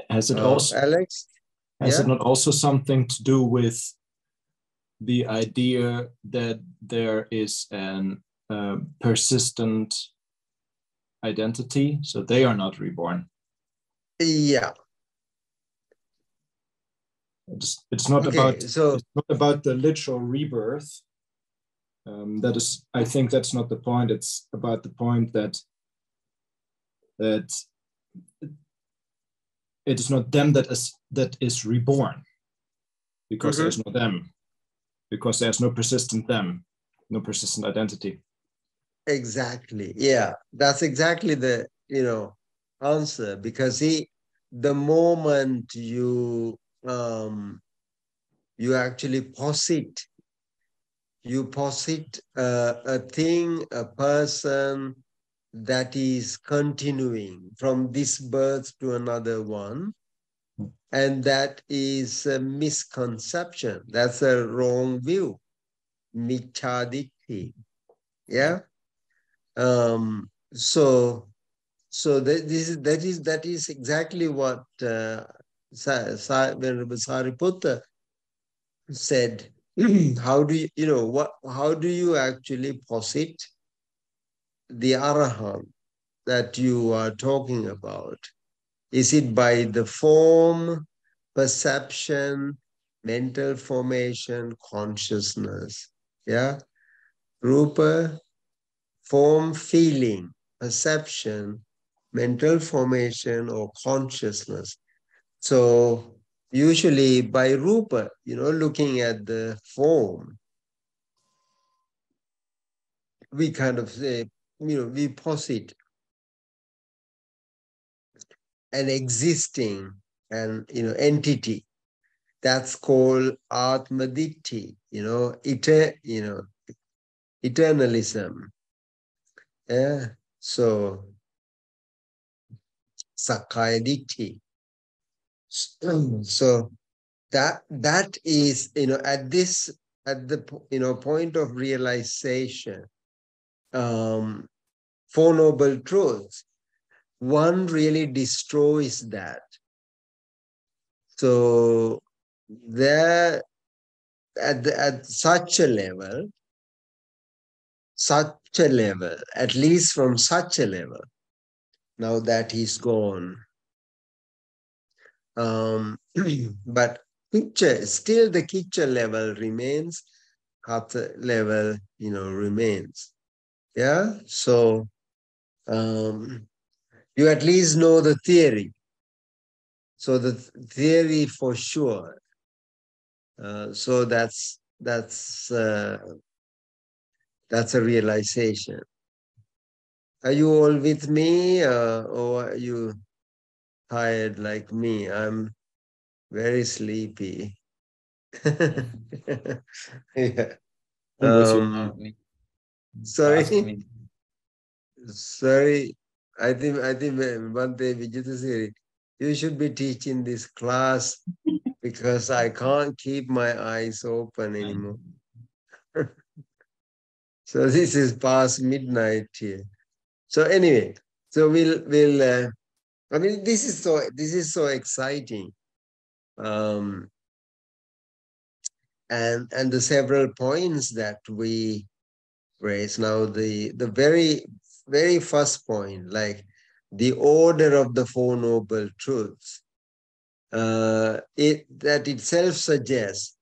Has it also, Alex? has Yeah. it not also something to do with the idea that there is an persistent identity, so they are not reborn? Yeah. It's not Okay, about the literal rebirth. That is, I think that's not the point. It's about the point that it is not them that is reborn, because there's no them, because there's no persistent them, no persistent identity. Exactly. Yeah, that's exactly the answer, because the moment you actually posit a thing, a person that is continuing from this birth to another one, and that is a misconception. That's a wrong view. Michaditti. Yeah. So that is exactly what Venerable Sariputta said. How do how do you actually posit the arahant that you are talking about? Is it by the form, perception, mental formation, consciousness? Yeah. Rupa, form, feeling, perception, mental formation, or consciousness. So usually by rupa, looking at the form, we kind of say, we posit an existing entity. That's called Atmaditti, eternalism. Yeah. So Sakkaya Ditti. So that is, at the point of realization, Four Noble Truths, one really destroys that. So there, at such a level, at least from such a level, now that he's gone. But still the picture level remains, hatha level, remains. Yeah. So you at least know the theory. So the theory for sure. So that's a realization. Are you all with me, or are you tired like me? I'm very sleepy. Yeah. I'm with you. Sorry. Sorry. I think Bhante Vijitasiri, you should be teaching this class, because I can't keep my eyes open anymore. So this is past midnight here. So anyway, so we'll I mean, this is so exciting. And the several points that we raise now, the very, very first point, like the order of the Four Noble Truths, that itself suggests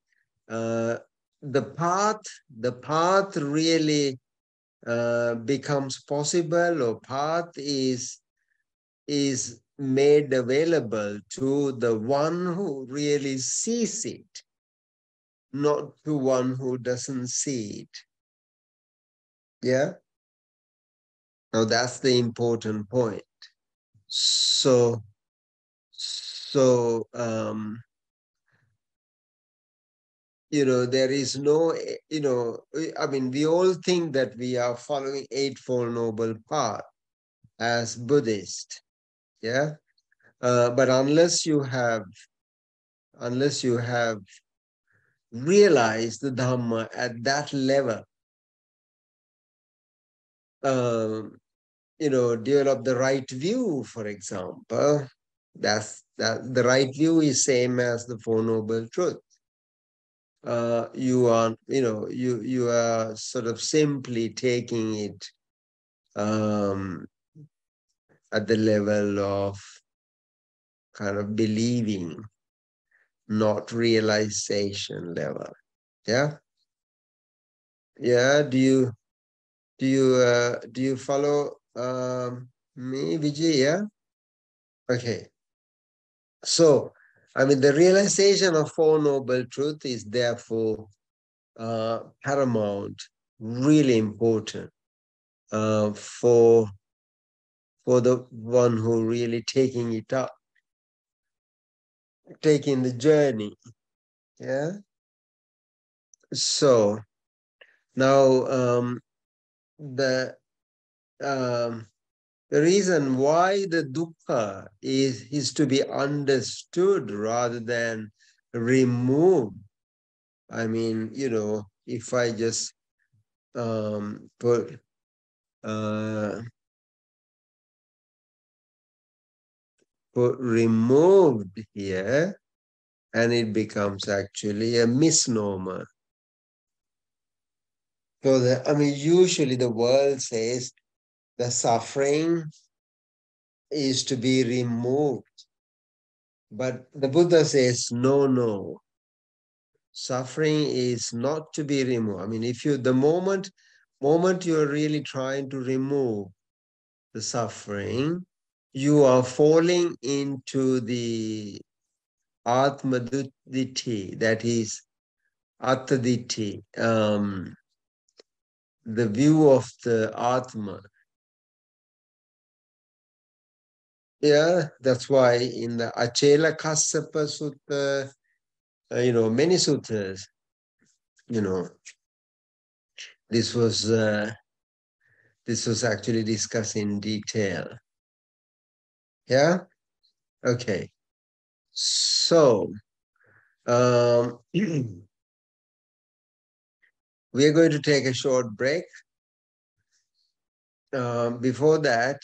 the path really becomes possible, or path is made available to the one who really sees it, not to one who doesn't see it. Yeah. Now that's the important point. So there is no, I mean, we all think that we are following Eightfold Noble Path as Buddhist. Yeah. But unless you have realized the Dhamma at that level, develop the right view, for example, the right view is same as the Four Noble Truths. You are sort of simply taking it at the level of kind of believing, not realization level. Yeah. Yeah. Do you follow me, Vijay? Yeah. Okay. So, I mean, the realization of Four Noble Truths is therefore paramount, really important for the one who really taking it up, taking the journey. Yeah. So now the reason why the dukkha is to be understood rather than removed. I mean, if I just put removed here, and it becomes actually a misnomer. So usually the world says the suffering is to be removed. But the Buddha says, no. Suffering is not to be removed. I mean, if the moment you're really trying to remove the suffering, you are falling into the Atma Ditti, that is Atta Ditti, the view of the Atma. Yeah, that's why in the Achela Kassapa Sutta, many suttas, this was actually discussed in detail. Yeah. Okay. So we are going to take a short break. Before that,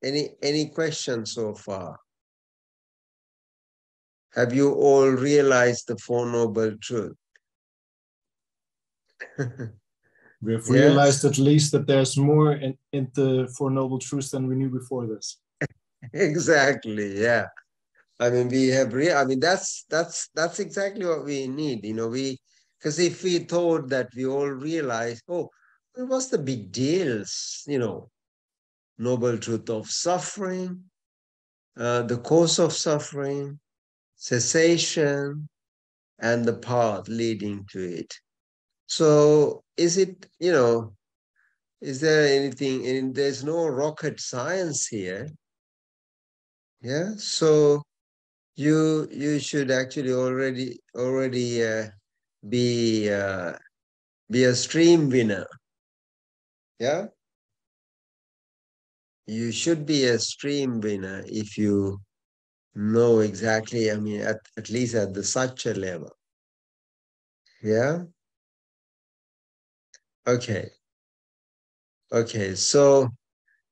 any questions so far? Have you all realized the Four Noble Truths? We've realized at least that there's more in the Four Noble Truths than we knew before this. Exactly. Yeah. I mean, we have. I mean, that's exactly what we need. Because if we thought that we all realized, what's the big deals? Noble truth of suffering, the cause of suffering, cessation, and the path leading to it. So, is there anything? And there's no rocket science here. Yeah. So you should actually already be a stream winner. Yeah. You should be a stream winner if you know exactly, I mean, at least at the Satya level. Yeah. Okay. Okay. So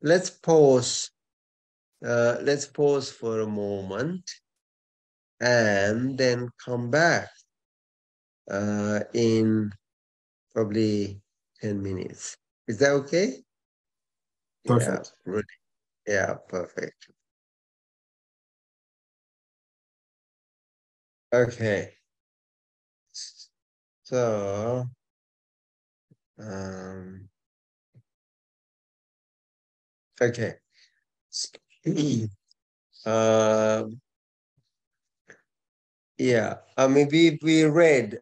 let's pause. Let's pause for a moment and then come back in probably 10 minutes. Is that okay? Perfect. Yeah, really. Yeah, perfect. Okay. So, okay. Yeah, I mean, we read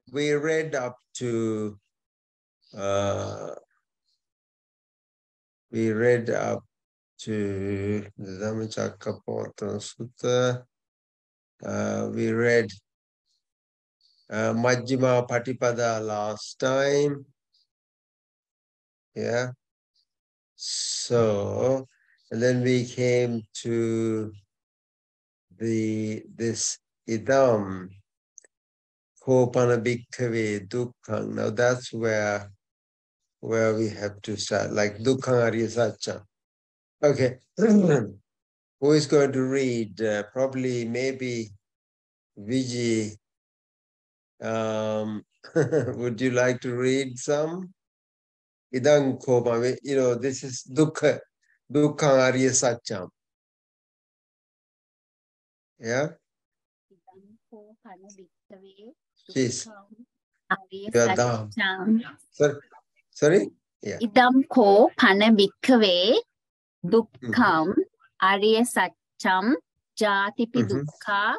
up to we read up to the Dhammacakkappavattana Sutta. We read Majjhima Patipada last time. Yeah. So, and then we came to this idam kopana bhikkhave dukkhang. Now that's where we have to start, like dukkhang arya satcha. Okay. Who is going to read? Probably maybe Vijay. Would you like to read some? Idang kopana, this is dukkhang arya satcham. Yeah. Please. Sorry? Yeah. Idam ko pana bhikkhave dukkham arya satcham jatipi dukkha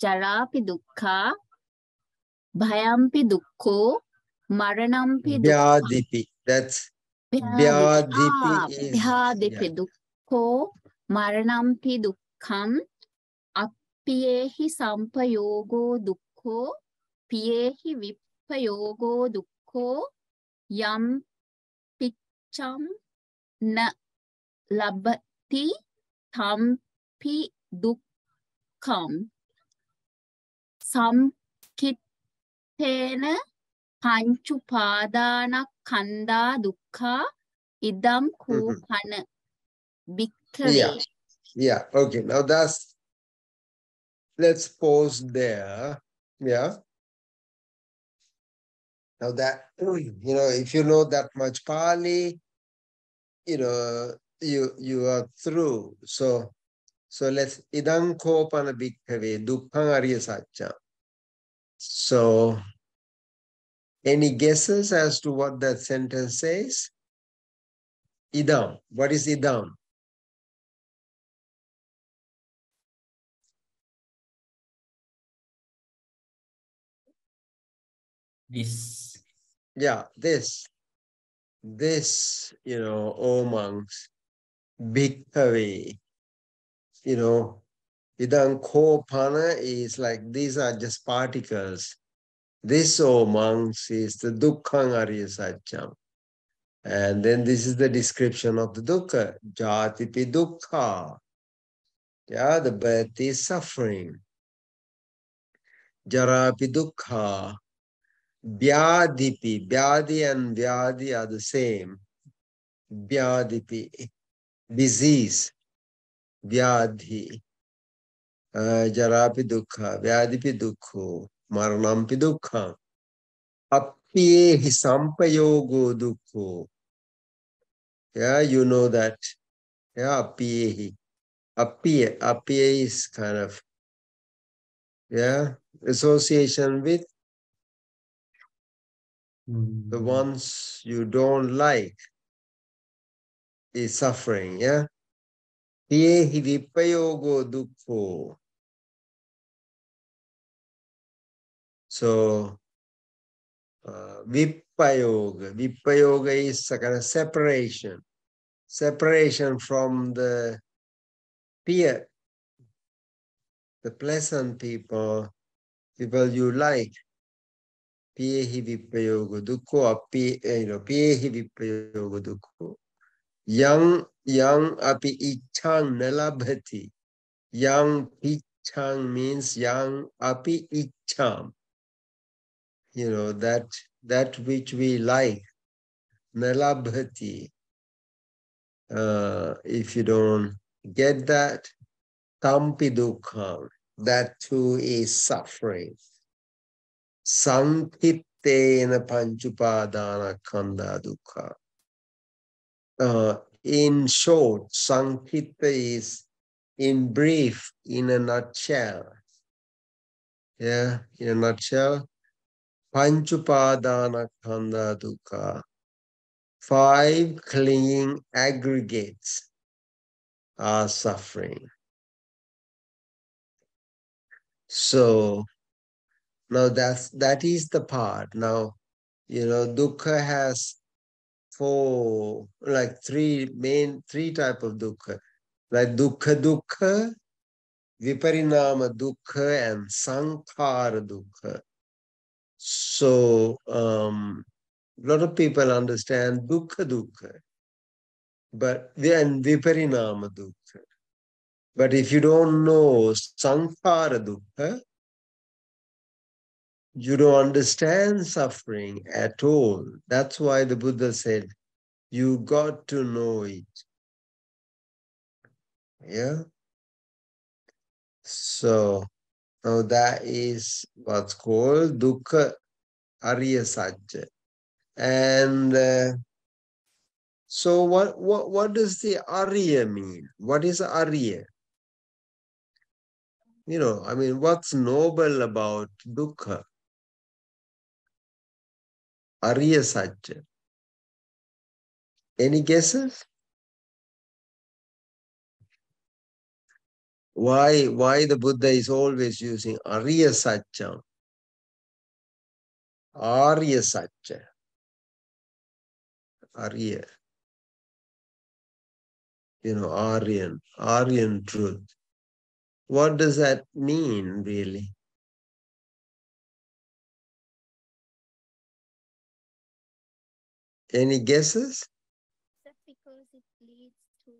jarapi dukkha bhayampi dukkho maranampi dukkha. Vyadipi. That's Vyadipi. Vyadipi dukkho maranampi dukkham appiyehi sampayogo dukkho piyehi vippayogo dukkho yam picham na labati tampi dukkham samkittena panchupadana kanda dukkha idam kopana bhikkhave. Yeah. Okay. Now let's pause there. Yeah. Now that, if you know that much Pali, you are through. So let's idam kopana bhikkhave dukkhang arya satcha. So any guesses as to what that sentence says? Idam. What is idam? This. Yeah, this, O monks, bhikkhave, idam kopana is like, these are just particles. This, O monks, is the dukkhang arya satcham. And then this is the description of the dukkha. Jatipi dukkha. Yeah, the birth is suffering. Jarapi dukkha. Vyadipi. Vyadi and vyadi are the same. Vyadipi. Disease. Vyadhi. Jarapi dukkha. Vyadipi dukkho. Maranampi dukkha. Appiyehi sampayogo dukkho. Yeah, you know that. Yeah, appiyehi. Appiye is kind of, association with the ones you don't like is suffering, yeah? Piyehi vippayogo dukkho. So, vippayoga is a kind of separation from the peer, the pleasant people you like. Piyehi vippayoga dukkho, piyehi vippayoga dukkho. Yang api ichang nalabhati. Yang pichang means yang api icham. That which we like. Nalabhati. If you don't get that, tampi dukkham. That too is suffering. Sankittena panchupadana kanda dukkha. In short, Sankhita is in brief, in a nutshell. Yeah, in a nutshell, Panchupadana Khanda Dukkha. 5 clinging aggregates are suffering. So now that is the part. Now, dukkha has three type of dukkha. Like dukkha, viparinama dukkha, and sankhara dukkha. So a lot of people understand dukkha, but and viparinama dukkha. But if you don't know sankhara dukkha, you don't understand suffering at all. That's why the Buddha said, you got to know it. Yeah? So now that is what's called dukkha ariya satya. And so what does the ariya mean? What is ariya? What's noble about dukkha? Ariya satya. Any guesses? Why the Buddha is always using Ariya Satya? Arya Satya. Arya. Aryan truth. What does that mean, really? Any guesses? That's because it leads to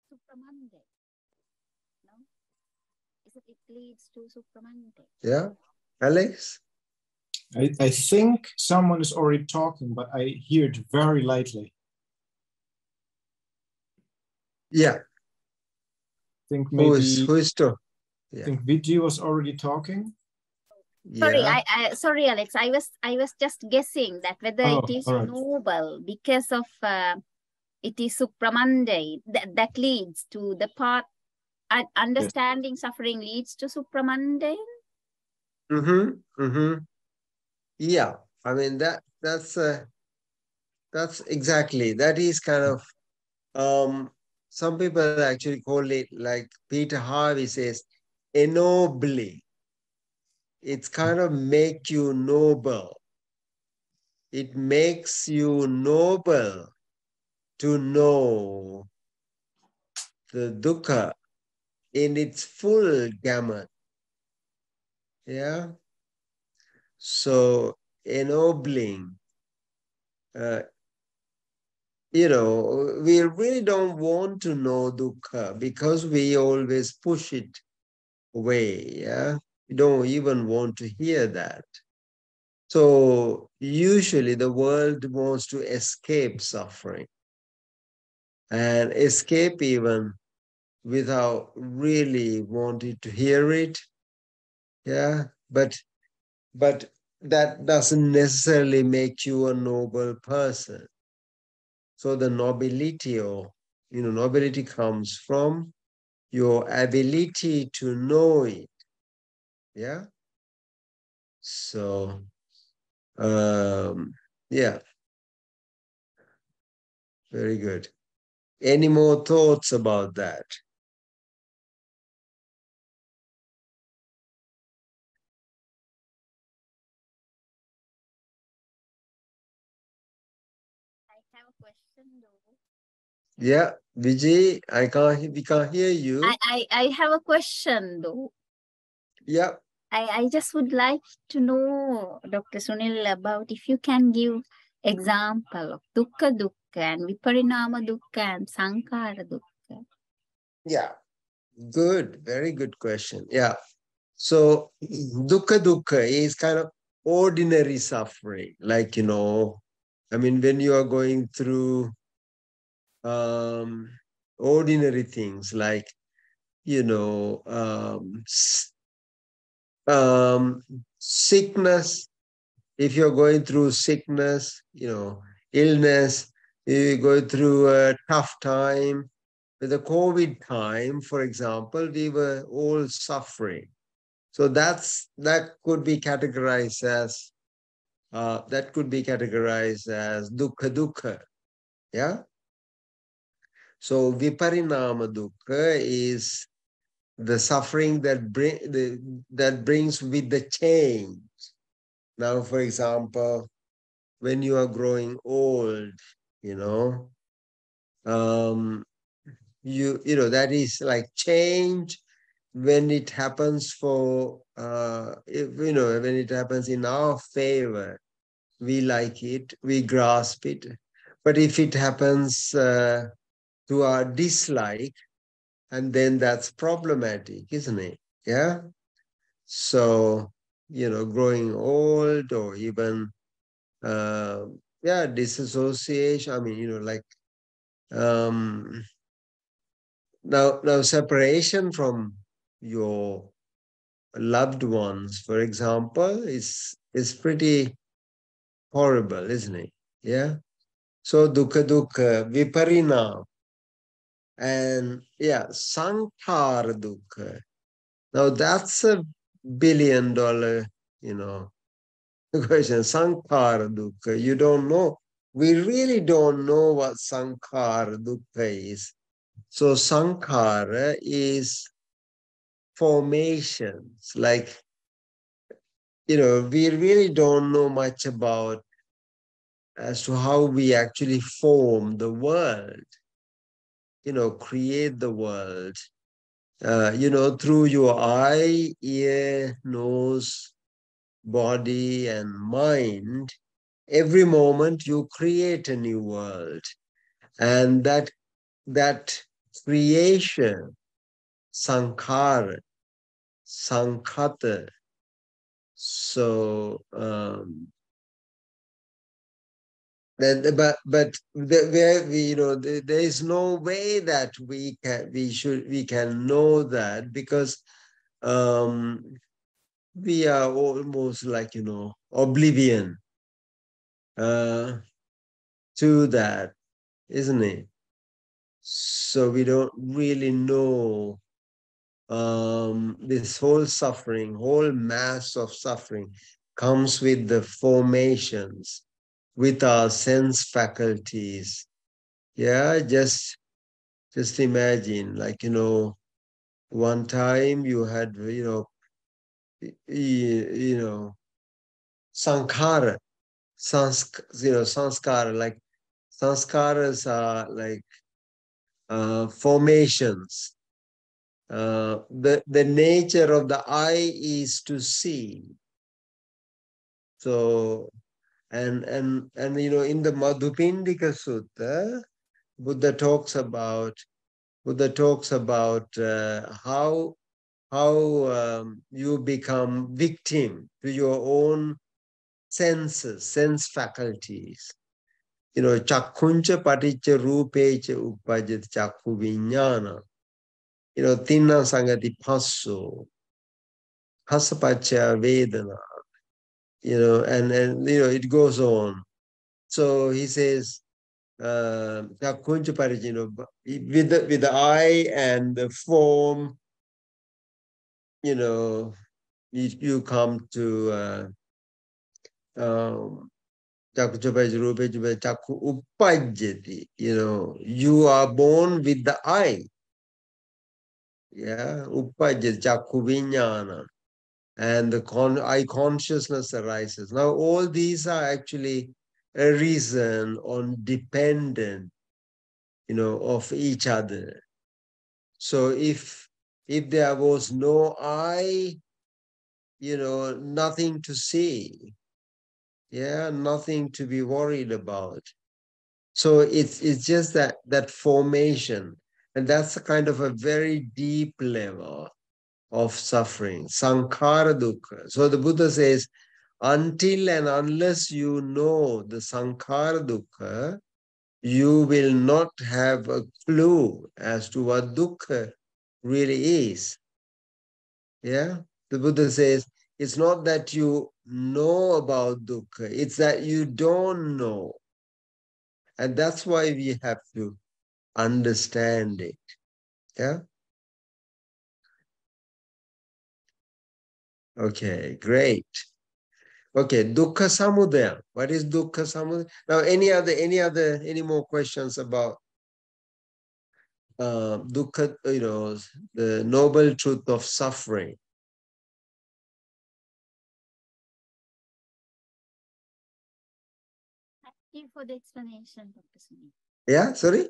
Supramande. No? It leads to Supramande. Yeah. Alex? I think someone is already talking, but I hear it very lightly. Yeah. I think maybe Who is to? Yeah. I think Vijay was already talking. Sorry, Yeah. Sorry, Alex. I was just guessing that whether it is noble because of it is Supramande that leads to the part. Understanding suffering leads to Supramande. Yeah. That's exactly. That is kind of some people actually call it, like Peter Harvey says, ennobling. It's kind of make you noble. It makes you noble to know the dukkha in its full gamut. Yeah. So ennobling, we really don't want to know dukkha because we always push it away. Yeah. We don't even want to hear that. So usually the world wants to escape suffering and escape even without really wanting to hear it. Yeah, but that doesn't necessarily make you a noble person. So the nobility comes from your ability to know it. Yeah. So, yeah. Very good. Any more thoughts about that? I have a question though. Yeah, Vijay, we can't hear you. I have a question though. Yeah. I just would like to know, Dr. Sunil, about if you can give example of dukkha and viparinama dukkha and sankhara dukkha. Yeah, good. Very good question. Yeah. So dukkha is kind of ordinary suffering. Like, when you are going through ordinary things like, sickness. If you're going through sickness, illness, you go through a tough time, with the COVID time, for example, we were all suffering. So that could be categorized as dukkha dukkha. Yeah. So viparinama dukkha is the suffering that brings with the change. Now, for example, when you are growing old, you know, that is like change when it happens when it happens in our favor, we like it, we grasp it. But if it happens to our dislike, and then that's problematic, isn't it? Yeah. So, growing old, or even, disassociation. I mean, now separation from your loved ones, for example, is pretty horrible, isn't it? Yeah. So dukkha dukkha, viparinam, and sankhara dukkha. Now that's a $1 billion, question. Sankhara dukkha. You don't know. We really don't know what sankhara dukkha is. So sankhara is formations. Like, we really don't know much about as to how we actually form the world, create the world, through your eye, ear, nose, body, and mind. Every moment you create a new world. And that creation, sankhara, sankhata. So, but there is no way that we can know that, because we are almost like oblivion to that, isn't it? So we don't really know this whole mass of suffering comes with the formations, with our sense faculties. Yeah, just imagine, like, one time you had, sankhara, sanskara, like sanskaras are like formations. The nature of the eye is to see. So, and in the Madhupindika Sutta, Buddha talks about how you become victim to your own sense faculties. Chakkuncha paticca rupecha upajit chakku viññāna. Tinna sangati passo, pasapacha vedana. And it goes on. So he says, chakkuncha paticca, with the eye and the form, you come to chakku upajjati, you are born with the eye. Yeah, upajjati chakku viññāna, and the eye consciousness arises. Now, all these are actually a reason on dependent, of each other. So if there was no eye, nothing to see. Yeah, nothing to be worried about. So it's just that formation, and that's a kind of a very deep level of suffering, sankhara dukkha. So the Buddha says, until and unless you know the sankhara dukkha, you will not have a clue as to what dukkha really is. Yeah, the Buddha says, it's not that you know about dukkha, it's that you don't know. And that's why we have to understand it. Yeah. Okay, great. Okay, dukkha samudaya. What is dukkha samudaya? Now, any more questions about dukkha, the noble truth of suffering? Thank you for the explanation, Dr. Sunil. Yeah, sorry?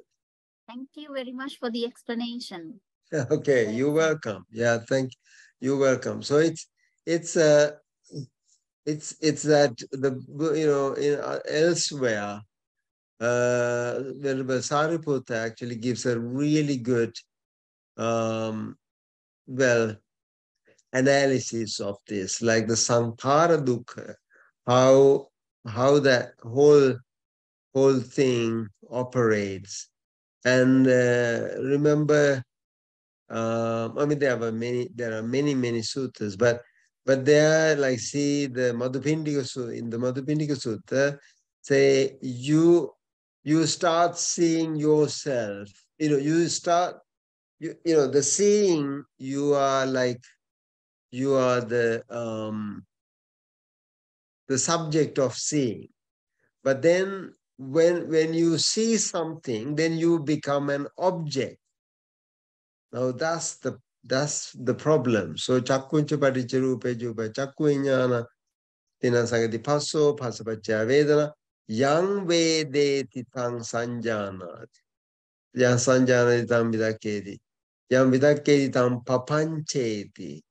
Thank you very much for the explanation. Okay, you're welcome. Yeah, thank you. You're welcome. So it's that elsewhere, Venerable Sariputta actually gives a really good analysis of this, like the sankhara dukkha, how that whole thing operates. And remember, I mean, there are many suttas, but there, like, see the Madhupindika Sutta. In the Madhupindika Sutta, say you start seeing yourself. You start. The seeing. You are like the subject of seeing. But then when you see something, then you become an object. Now that's the problem. So chakkuncha paticca rupe juba chakku viññāna tina sagati passo pasapacca vedana yang vedeti tang sanjanati yang sanjanati tang vidakketi yang vidakketi tang papancheti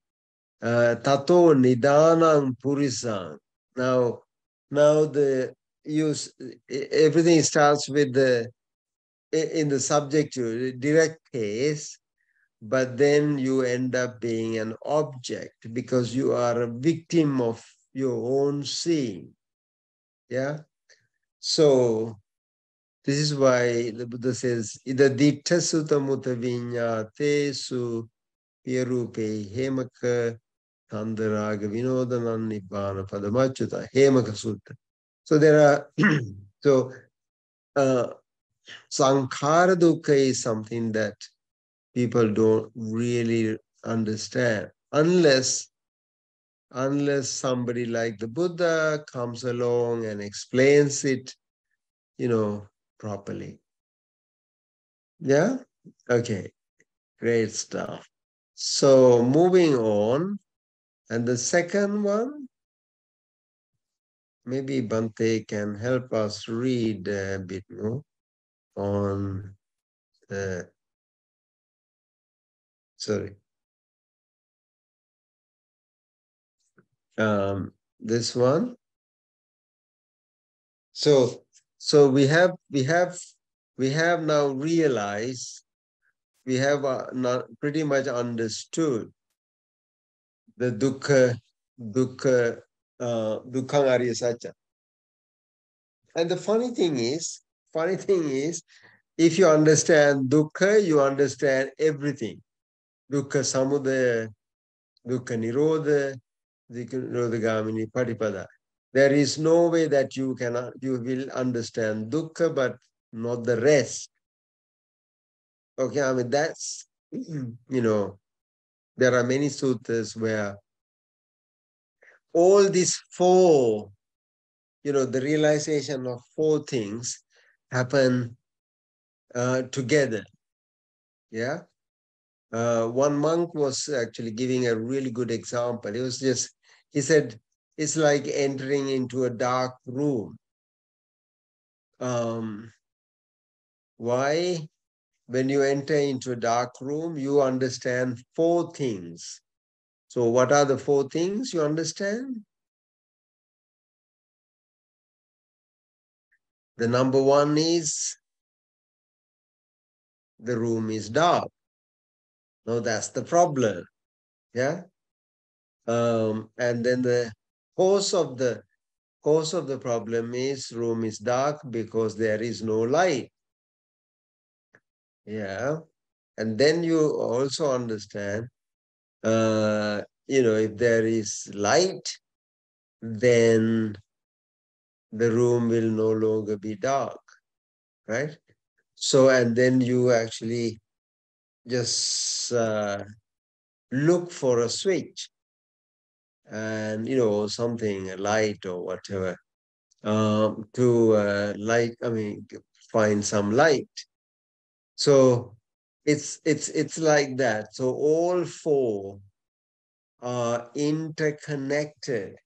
tato nidanang purisang. Now the use everything starts with in the subjective direct case, but then you end up being an object because you are a victim of your own seeing. Yeah. So this is why the Buddha says, "Ida ditta sutta mutta viññāte su pierupe hemaka tandaraga vinodanan nibbana padamachyuta hemaka sutta." So there are sankhara dukkha is something that people don't really understand unless somebody like the Buddha comes along and explains it, properly. Yeah? Okay. Great stuff. So moving on, and the second one, maybe Bhante can help us read a bit more on the, this one. So we have now realized, we have pretty much understood the dukkha arya satya. And the funny thing is, if you understand dukkha, you understand everything. Dukkha samudaya, dukkha nirodha, dukkha nirodhagamini patipada. There is no way that you will understand dukkha, but not the rest. Okay, I mean, that's, there are many suttas where all these four, the realization of four things happen together. Yeah. One monk was actually giving a really good example. He said, it's like entering into a dark room. Why? When you enter into a dark room, you understand four things. So what are the four things you understand? The number one is the room is dark. No, that's the problem. Yeah. And then the cause of the problem is room is dark because there is no light. Yeah. And then you also understand, if there is light, then the room will no longer be dark, right? So, and then you actually just look for a switch and, you know, something, a light or whatever, to light, I mean, find some light. So it's like that. So all four are interconnected.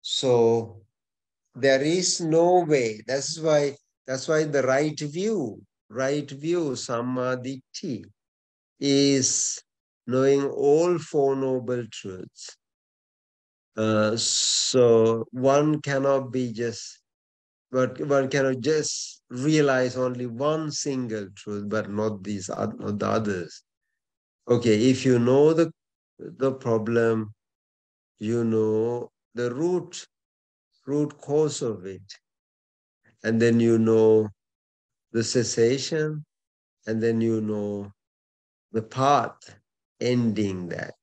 So there is no way. That's why the right view, samadhi, is knowing all four noble truths. So one cannot be just, but one cannot just realize only one single truth, but not these, not the others. Okay, if you know the problem, you know the root cause of it, and then you know the cessation, and then you know the path ending that.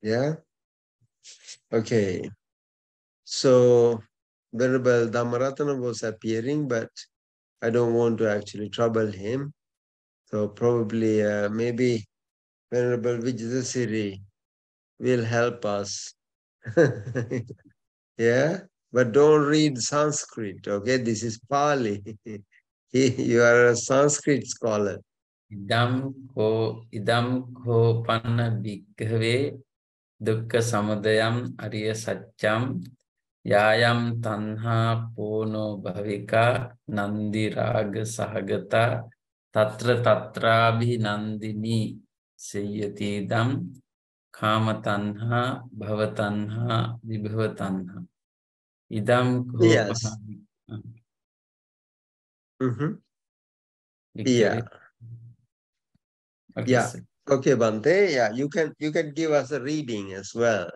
Yeah. Okay. So Venerable Dhammarathana was appearing, but I don't want to actually trouble him. So probably maybe Venerable Vijayasiri will help us. Yeah, but don't read Sanskrit, okay? This is Pali. You are a Sanskrit scholar. idam ko panna bhikkhave dukkha samudayam ariya satyam yayam tanha pono bhavika nandi raga sahagata tatra tatrabhi nandini seyati idam kama tanha bhava tanha vibhava tanha idam ko Yes. panna Mm-hmm. bhikkhave. Yeah. Okay, Yeah. sir. Okay, Bhante. Yeah, you can give us a reading as well.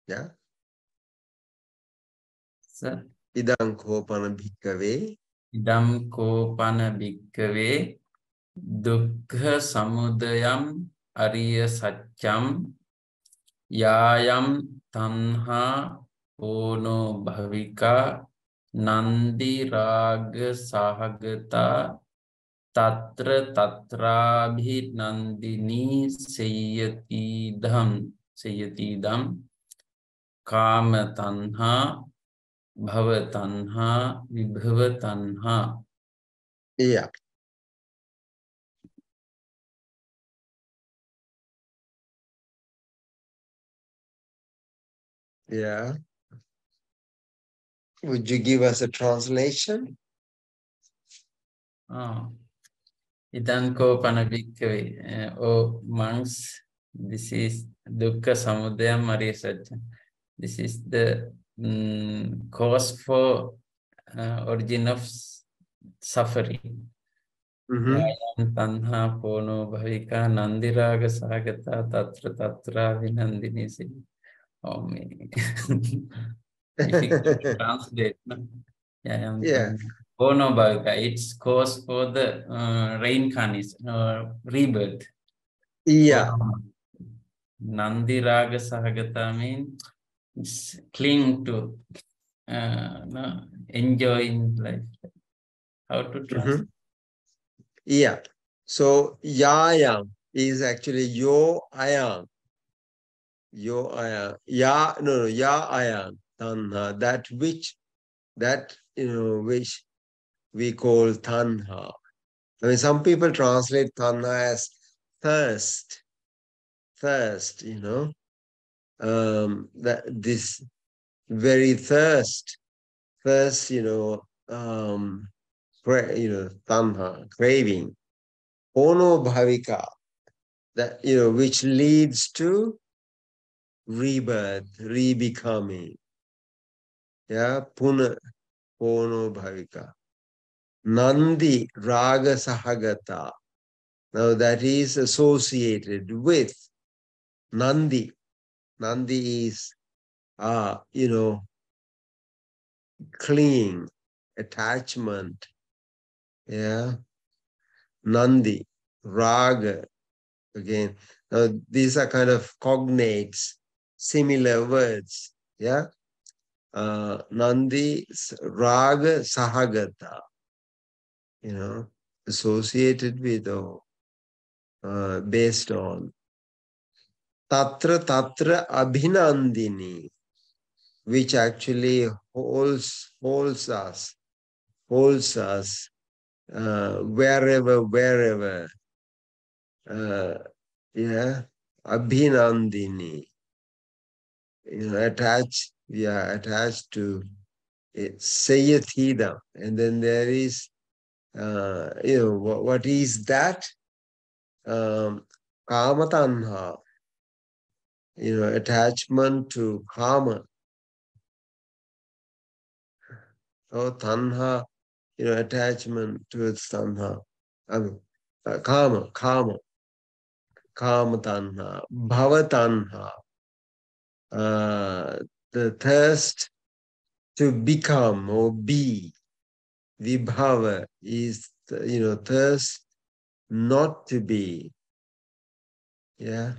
Yeah. Sir. Idam kopana bhikkhave. Idam ko pana bhikkhave dukkha samudayam ariya satyam yayam tanha ono bhavika nandi raga sahagata tatra tatrabhi nandini seyatidam kama tanha bhava tanha vibhava tanha. Yeah. Yeah. Would you give us a translation? Idan ko panabhikkhave. Oh monks, this is dukkha samudaya ariya satyam. This is the cause for origin of suffering. Yayam tanha pono bhavika nandiraga sagata tatra tatra vinandini si. Oh me. Difficult to translate. No? Yayam tanha. Pono bhavika. It's cause for the reincarnation, rebirth. Yeah. Nandi raga sahagata means cling to, no, enjoying life. How to translate? Yeah. So yayam is actually yo ayam. Yo ayam. Ya no ya ayam. Tanha. That which we call tanha. I mean, some people translate tanha as thirst. Thirst, that this very thirst, tanha, craving, ono bhavika, that which leads to rebirth, rebecoming. Yeah, puna, ono bhavika. Nandi raga sahagata. Now that is associated with Nandi. Nandi is, clinging, attachment. Yeah. Nandi, raga. Again, now these are kind of cognates, similar words. Yeah. Nandi Raga Sahagata, associated with or based on Tatra Tatra Abhinandini, which actually holds us wherever, Abhinandini, we are attached to it, Sayathida, and then there is, what is that? Kamatanha, attachment to Kama, or Tanha, attachment towards Tanha. I mean, Kama, Kama Tanha, Bhava Tanha, the thirst to become or be. Vibhava is, thirst not to be. Yeah.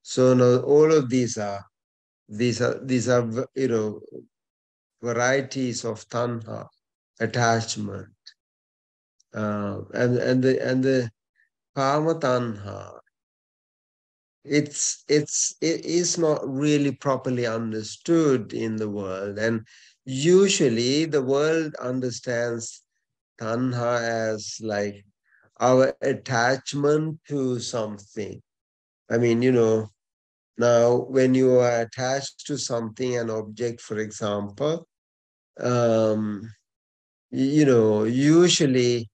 So now all of these are varieties of tanha, attachment, and the kama tanha. It is not really properly understood in the world, and usually the world understands tanha as like our attachment to something. I mean, now when you are attached to something, an object, for example, usually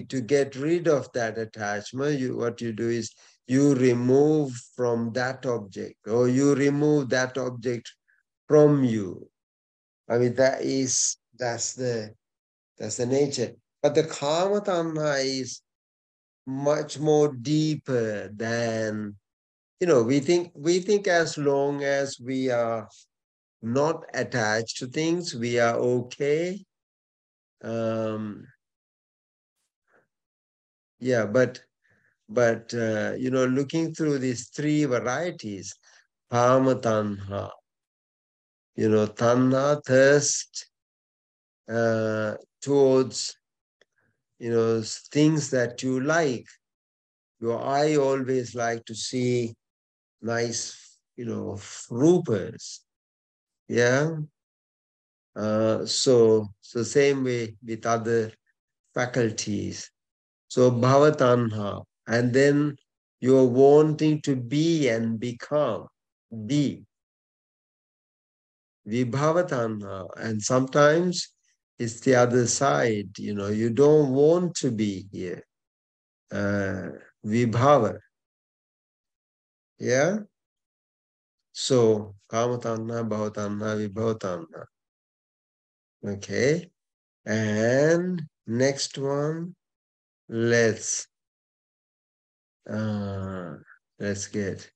to get rid of that attachment, what you do is you remove from that object, or you remove that object from you. I mean, that's the nature. But the kama tanha is much more deeper than, we think as long as we are not attached to things, we are okay. But looking through these three varieties, kama tanha, tanha, thirst towards, things that you like. Your eye always like to see nice, rupas. Yeah. So same way with other faculties. So bhavatanha, and then you're wanting to be and become, be. Vibhavatanha, and sometimes it's the other side, you don't want to be here. Vibhava. Yeah? So kamatanha, bhavatanha, vibhavatanha. Okay. And next one, let's get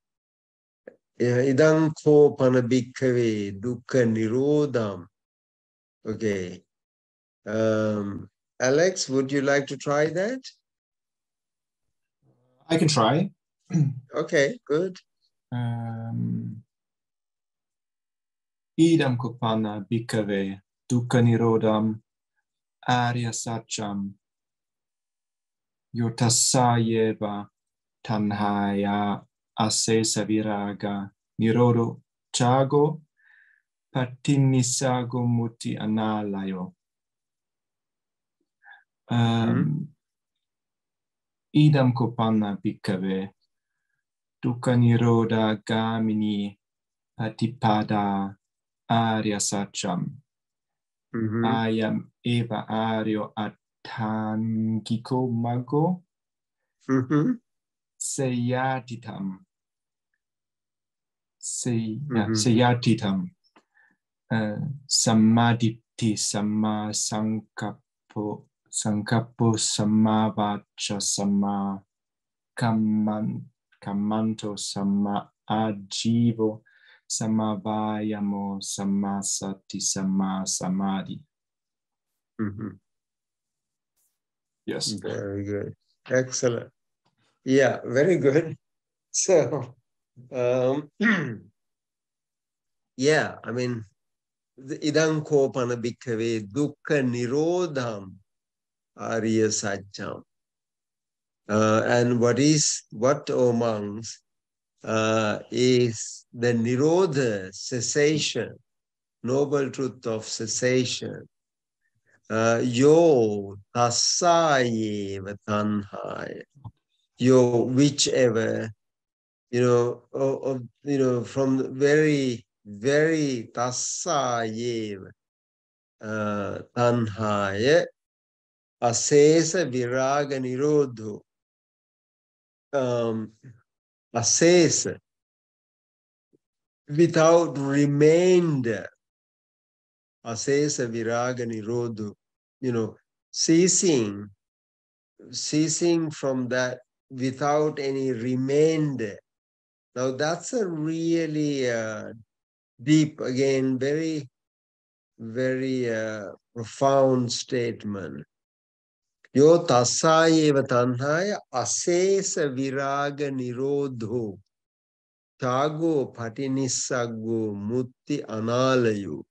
idam kopana bhikkave dukkha nirodham. Okay. Alex, would you like to try that? I can try. Okay, good. Idam kopana bhikkave dukkha nirodham arya satcham yotasayeva tanhaya asesa viraga nirodo chago patinisago muti analayo. Idam kopana bhikkave dukkha nirodha gamini patipada arya satcham. Ayam eva aryo atangiko mago seyatitam. Seyatitam. Samaditi sama sankapo samavacha sama kamanto sama ajivo samavayamo samasati sama samadhi. Yes. Very good. Excellent. Yeah, very good. So, yeah, I mean, idam kopana bhikkhave dukkha nirodham ariya sajjam. And what, O monks, is the nirodha, cessation, noble truth of cessation. Yo tasayeva tanhaya. Yo, whichever, from the very, very tasayeva tanhaya asesa viraga nirodho. Asesa, without remainder. Asesa viraga nirodho. Ceasing from that without any remainder. Now that's a really deep, again, very, very profound statement. Yo tasayeva tanhaya asesa viraga nirodho tago patinissago mutti analayo.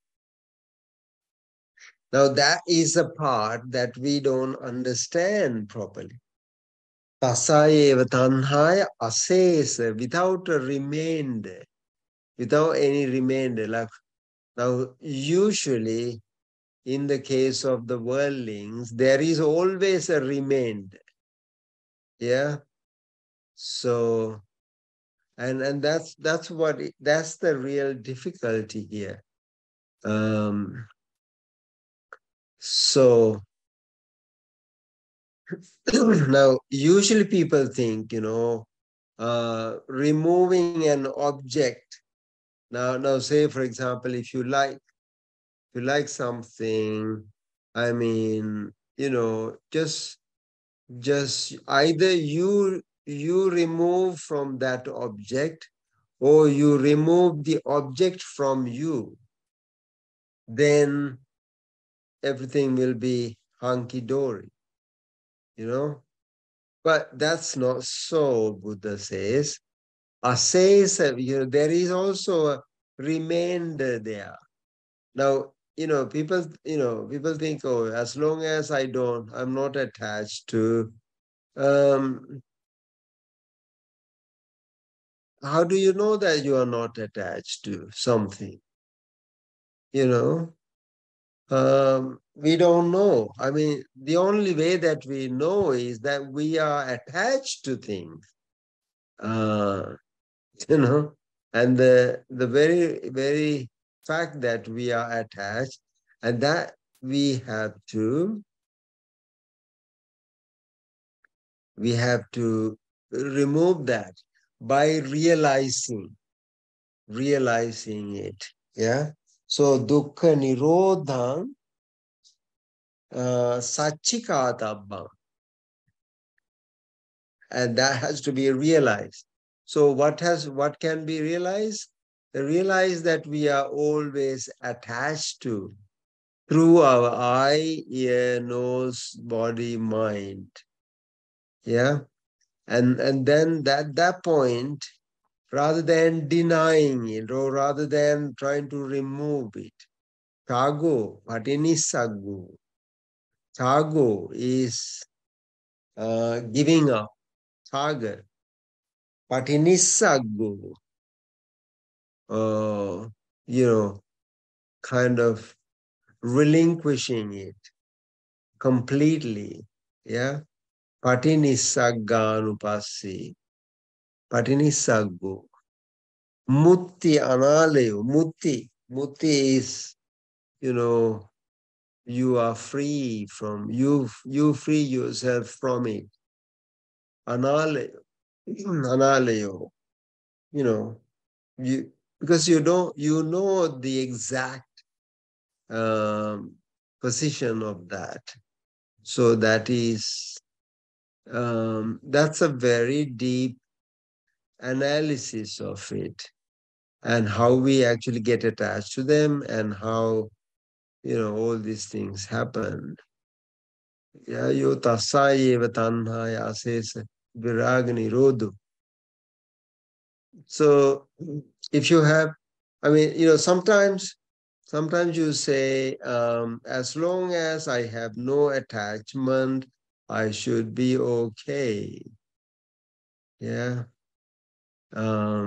Now that is a part that we don't understand properly. Tasayeva tanhaya asesa, without a remainder, without any remainder. Like, now, usually, in the case of the worldlings, there is always a remainder. Yeah. So, and that's the real difficulty here. So now, usually people think, removing an object. Now, say for example, if you like something, I mean, just either you remove from that object, or you remove the object from you, then everything will be hunky-dory, But that's not so, Buddha says. Asesa, there is also a remainder there. Now, people think, oh, as long as I'm not attached to, how do you know that you are not attached to something? We don't know. I mean, the only way that we know is that we are attached to things, and the very, very fact that we are attached, and that we have to remove that by realizing it. Yeah. So dukkha nirodham satchikatabbam. And that has to be realized. So what can be realized? Realize that we are always attached to, through our eye, ear, nose, body, mind. Yeah. And then at that point, rather than denying it, or rather than trying to remove it, tago, patinissago. Tago is giving up. Taga. Patinissago. Kind of relinquishing it completely. Yeah. Patinissaganupassi. Patinissago. Mutti analayo. Mutti. Mutti is, you are free from, you free yourself from it. Analayo. Analayo. Because you know the exact position of that. So that is, that's a very deep analysis of it, and how we actually get attached to them, and how, all these things happen. Ya yo tasayeva tanhaya asesa viraga nirodho. So if you have I mean, sometimes you say, as long as I have no attachment, I should be okay. Yeah. I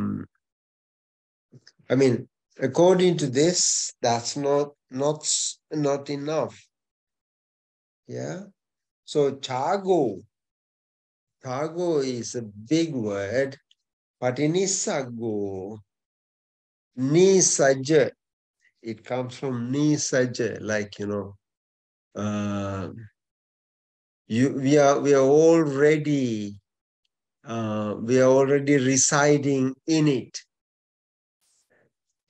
mean, according to this, that's not enough. Yeah. So chago is a big word, but in isago, ni saja, it comes from ni saja, like we are already residing in it.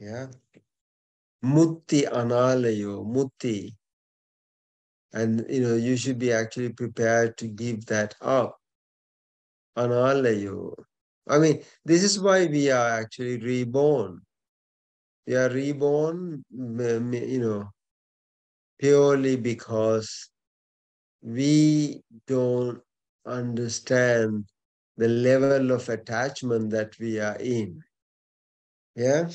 Yeah. Mutti analayo, mutti. And you should be actually prepared to give that up. Analayo. I mean, this is why we are actually reborn. We are reborn, purely because we don't understand the level of attachment that we are in. Yeah.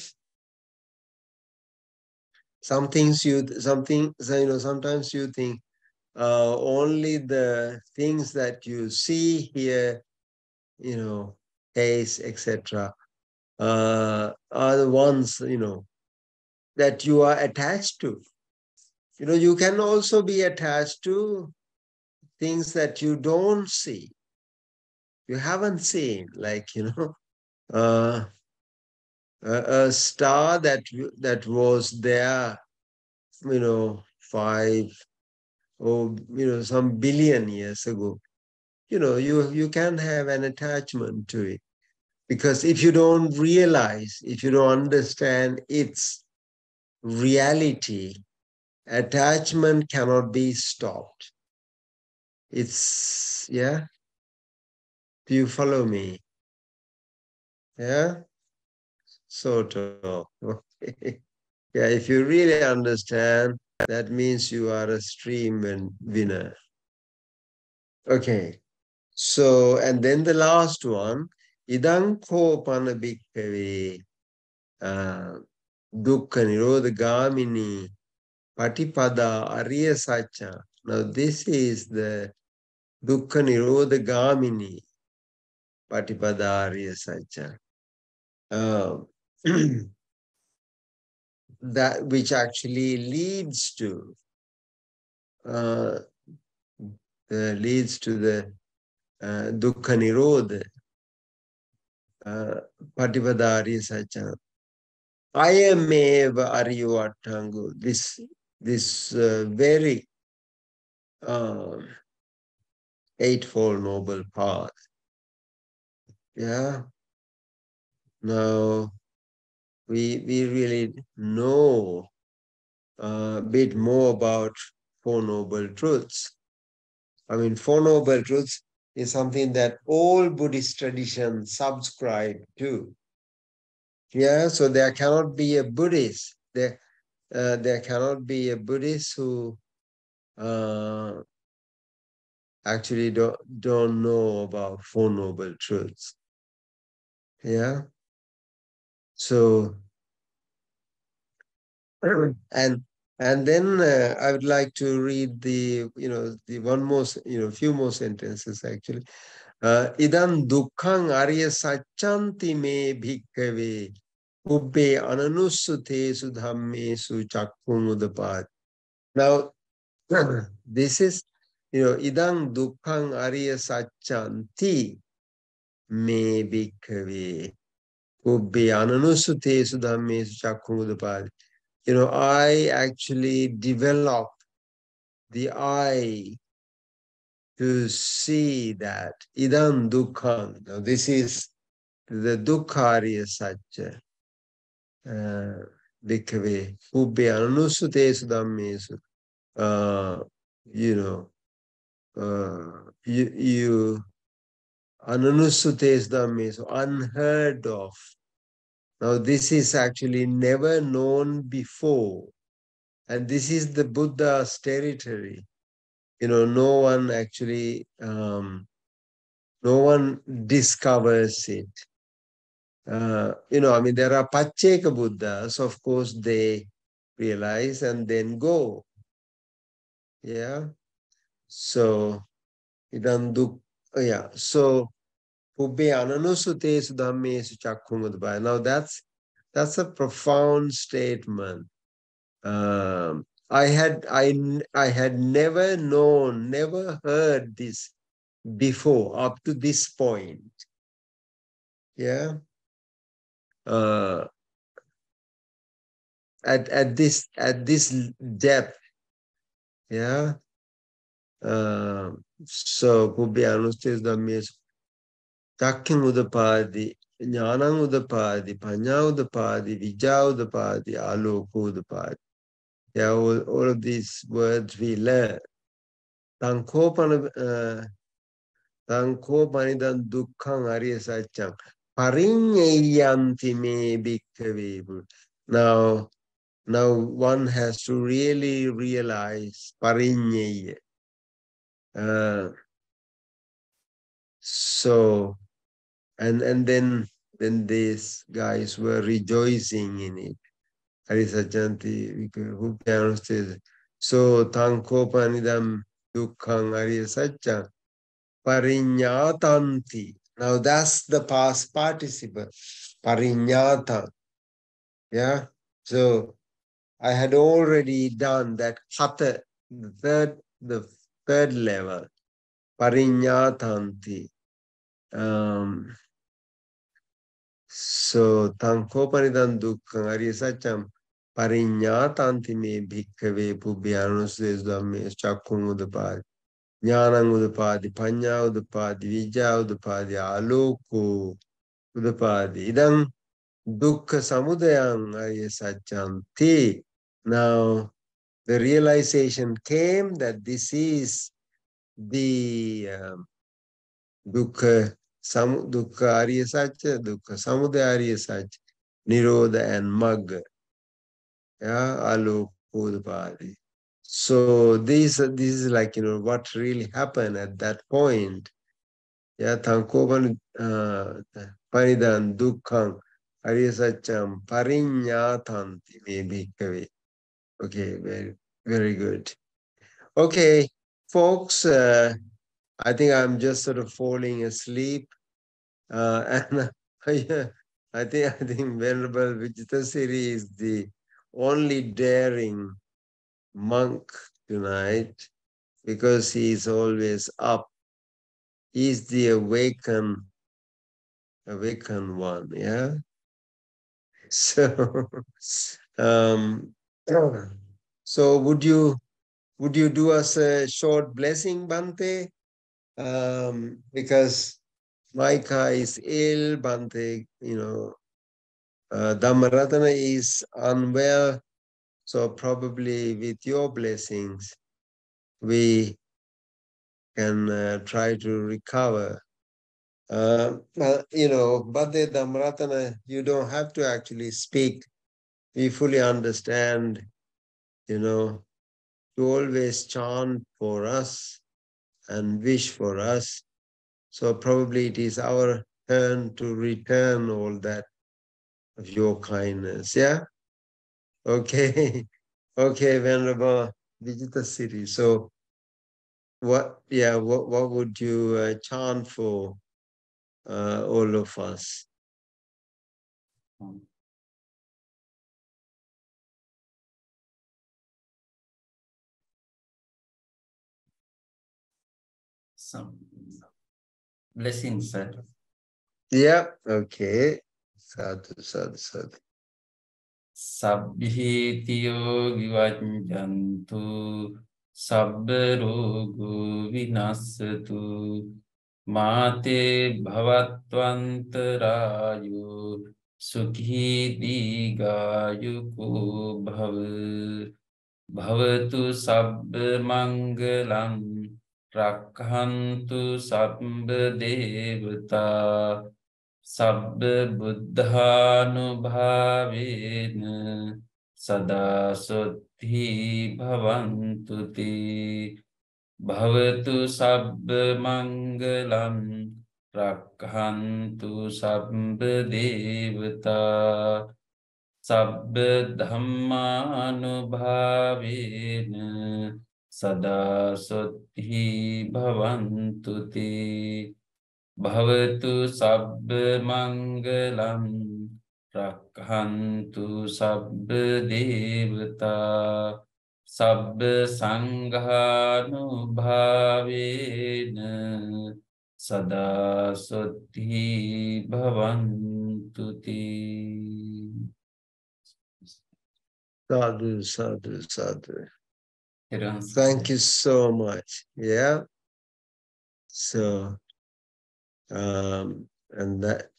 Sometimes you think only the things that you see, hear, taste, etc., are the ones, that you are attached to. You can also be attached to things that you don't see, you haven't seen, like, a star that was there, 5 or, some billion years ago. You can have an attachment to it. Because if you don't realize, if you don't understand its reality, attachment cannot be stopped. It's, yeah? Do you follow me? Yeah? Sort of. Okay. Yeah, if you really understand, that means you are a stream and winner. Okay. So, and then the last one, idang kopana bhikkave dukkha nirodha gamini patipada ariya sacha. Now, this is the dukkha nirodha gamini patipada ariya sacha. That which actually leads to the dukkha nirodha, patipada ariya sacha. Ayameva ariyo attangu. This very eightfold noble path. Yeah. Now we really know a bit more about Four Noble Truths. I mean, Four Noble Truths is something that all Buddhist traditions subscribe to. Yeah, so there cannot be a Buddhist. There cannot be a Buddhist who actually don't know about Four Noble Truths. Yeah. So, and then I would like to read the one more, few more sentences actually. Idan dukkhang arya sacchanti me bhikkave ubbe ananusutesu dhammesu chakkhum udapad. Now, this is, idang dukkhang arya sacchanti me bhikkave ubbe ananusutesu dhammesu chakkhum udapad. I actually develop the eye to see that idam dukkham. Now, this is the dukkharya satya. Bhikkave ubbe anusutesu dhammesu. You ananusutesu dhammesu, unheard of. Now, this is actually never known before. And this is the Buddha's territory. No one actually, no one discovers it. I mean, there are Pacceka Buddhas, of course, they realize and then go. Yeah. So, so Ubbe Ananusutesu Dhammesu Chakkhungadabhaya. Now that's a profound statement. I had never known, never heard this before up to this point. Yeah. At this depth. Yeah. So Ubbe Ananusutesu Dhammesu Chakkhungadapadi, Jnanam Udapadi, Panya Udapadi, Vijja Udapadi, Aloko Udapadi. Yeah, all of these words we learn. Tankopanidam dukkhang ariya satchang parinyayanti me bhikkhave. Now one has to really realize parinyaya. So and then these guys were rejoicing in it. Arisachanti, who can say so tankopanidam dukkhang arisacchang parinyatanti. Now that's the past participle. Parinyata. Yeah. So I had already done that kata, the third level. Parinyatanti. So tankopanidam dukkhang arisacchang parinyatanti me bhikkhave pubbhyanusesu dhamme chakkhung udapadi, jnanam udapadi, panya udapadi, vijja udapadi, aloko udapadi. Idam dukkha samudayam arisachanti. Now the realization came that this is the dukkha Arya Satya, dukkha samudaya Arya Satya, nirodha and magga. Yeah, alokudapadi. So this is like, what really happened at that point. Yeah, tankopan panidan dukkhang Arya Satyam parinyatanti me bhikkhave. Okay, very, very good. Okay, folks, I think I'm just sort of falling asleep. And I think Venerable Vijitasiri is the only daring monk tonight because he is always up. He's the awakened one, yeah. So, so would you do us a short blessing, Bhante? Because Maika is ill, Bhante, Dhammarathana is unwell, so probably with your blessings, we can try to recover. Bhante Dhammarathana, you don't have to actually speak. We fully understand, to always chant for us and wish for us. So probably it is our turn to return all that of your kindness. Yeah? Okay. Okay, Venerable Vijitasiri. So what would you chant for all of us? Some blessings, sir. Yeah, okay. Sadhu, sadhu, sadhu. Sabbhitiyo vivajantu sabba rogo vinasatu mate bhavatvantarayo sukhi digayuko bhavatu sabba mangalam rakhantu sabba devata Sabba buddhanubhavena sada suddhi bhavantu te bhavatu sabba mangalam Rakhantu sabba devata sabba dhammanubhavena sada sotti bhavantu te bhavatu sabba mangalam rakhantu sabba devata sabba sanghanubhavena sada sotti bhavantu te. Sadhu, sadhu, sadhu. Thank Thank you so much. Yeah. So, and that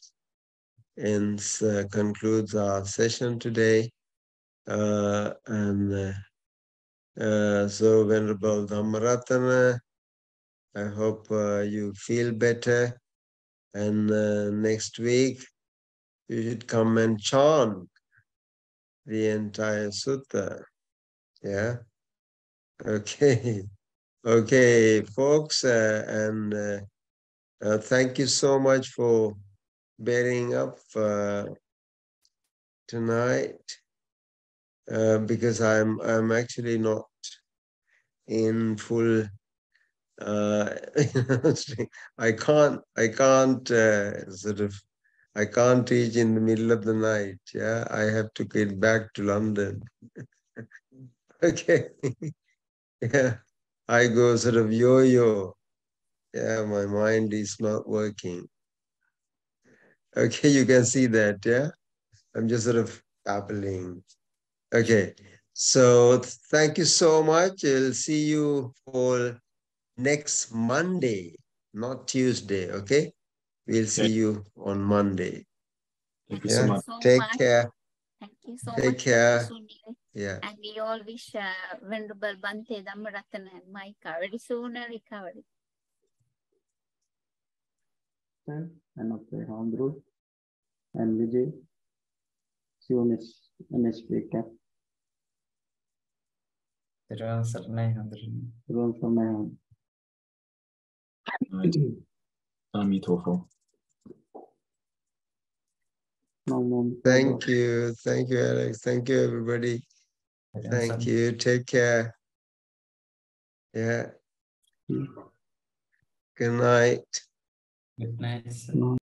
ends, concludes our session today. So, Venerable Dhammarathana, I hope you feel better. And next week, you should come and chant the entire sutta. Yeah. Okay. Okay, folks. Thank you so much for bearing up tonight. Because I'm actually not in full. I can't I can't teach in the middle of the night. Yeah, I have to get back to London. Okay. Yeah, I go sort of yo-yo. Yeah, my mind is not working. Okay, you can see that. Yeah, I'm just sort of babbling. Okay, so thank you so much. I'll see you all next Monday, not Tuesday. Okay, we'll see you on Monday. Thank you Yeah, so much. take care. Thank you so Take much, care. Dr. Sunil. Yeah. And we all wish Venerable Bhanthe Dhammarathana and Maika very soon recovery. And of the Andrew and Vijay. See you next week. Everyone, Saranai Everyone from my home. Amitofo. Thank you. Thank you, Alex. Thank you, everybody. Thank you. Take care. Yeah. Good night. Good night.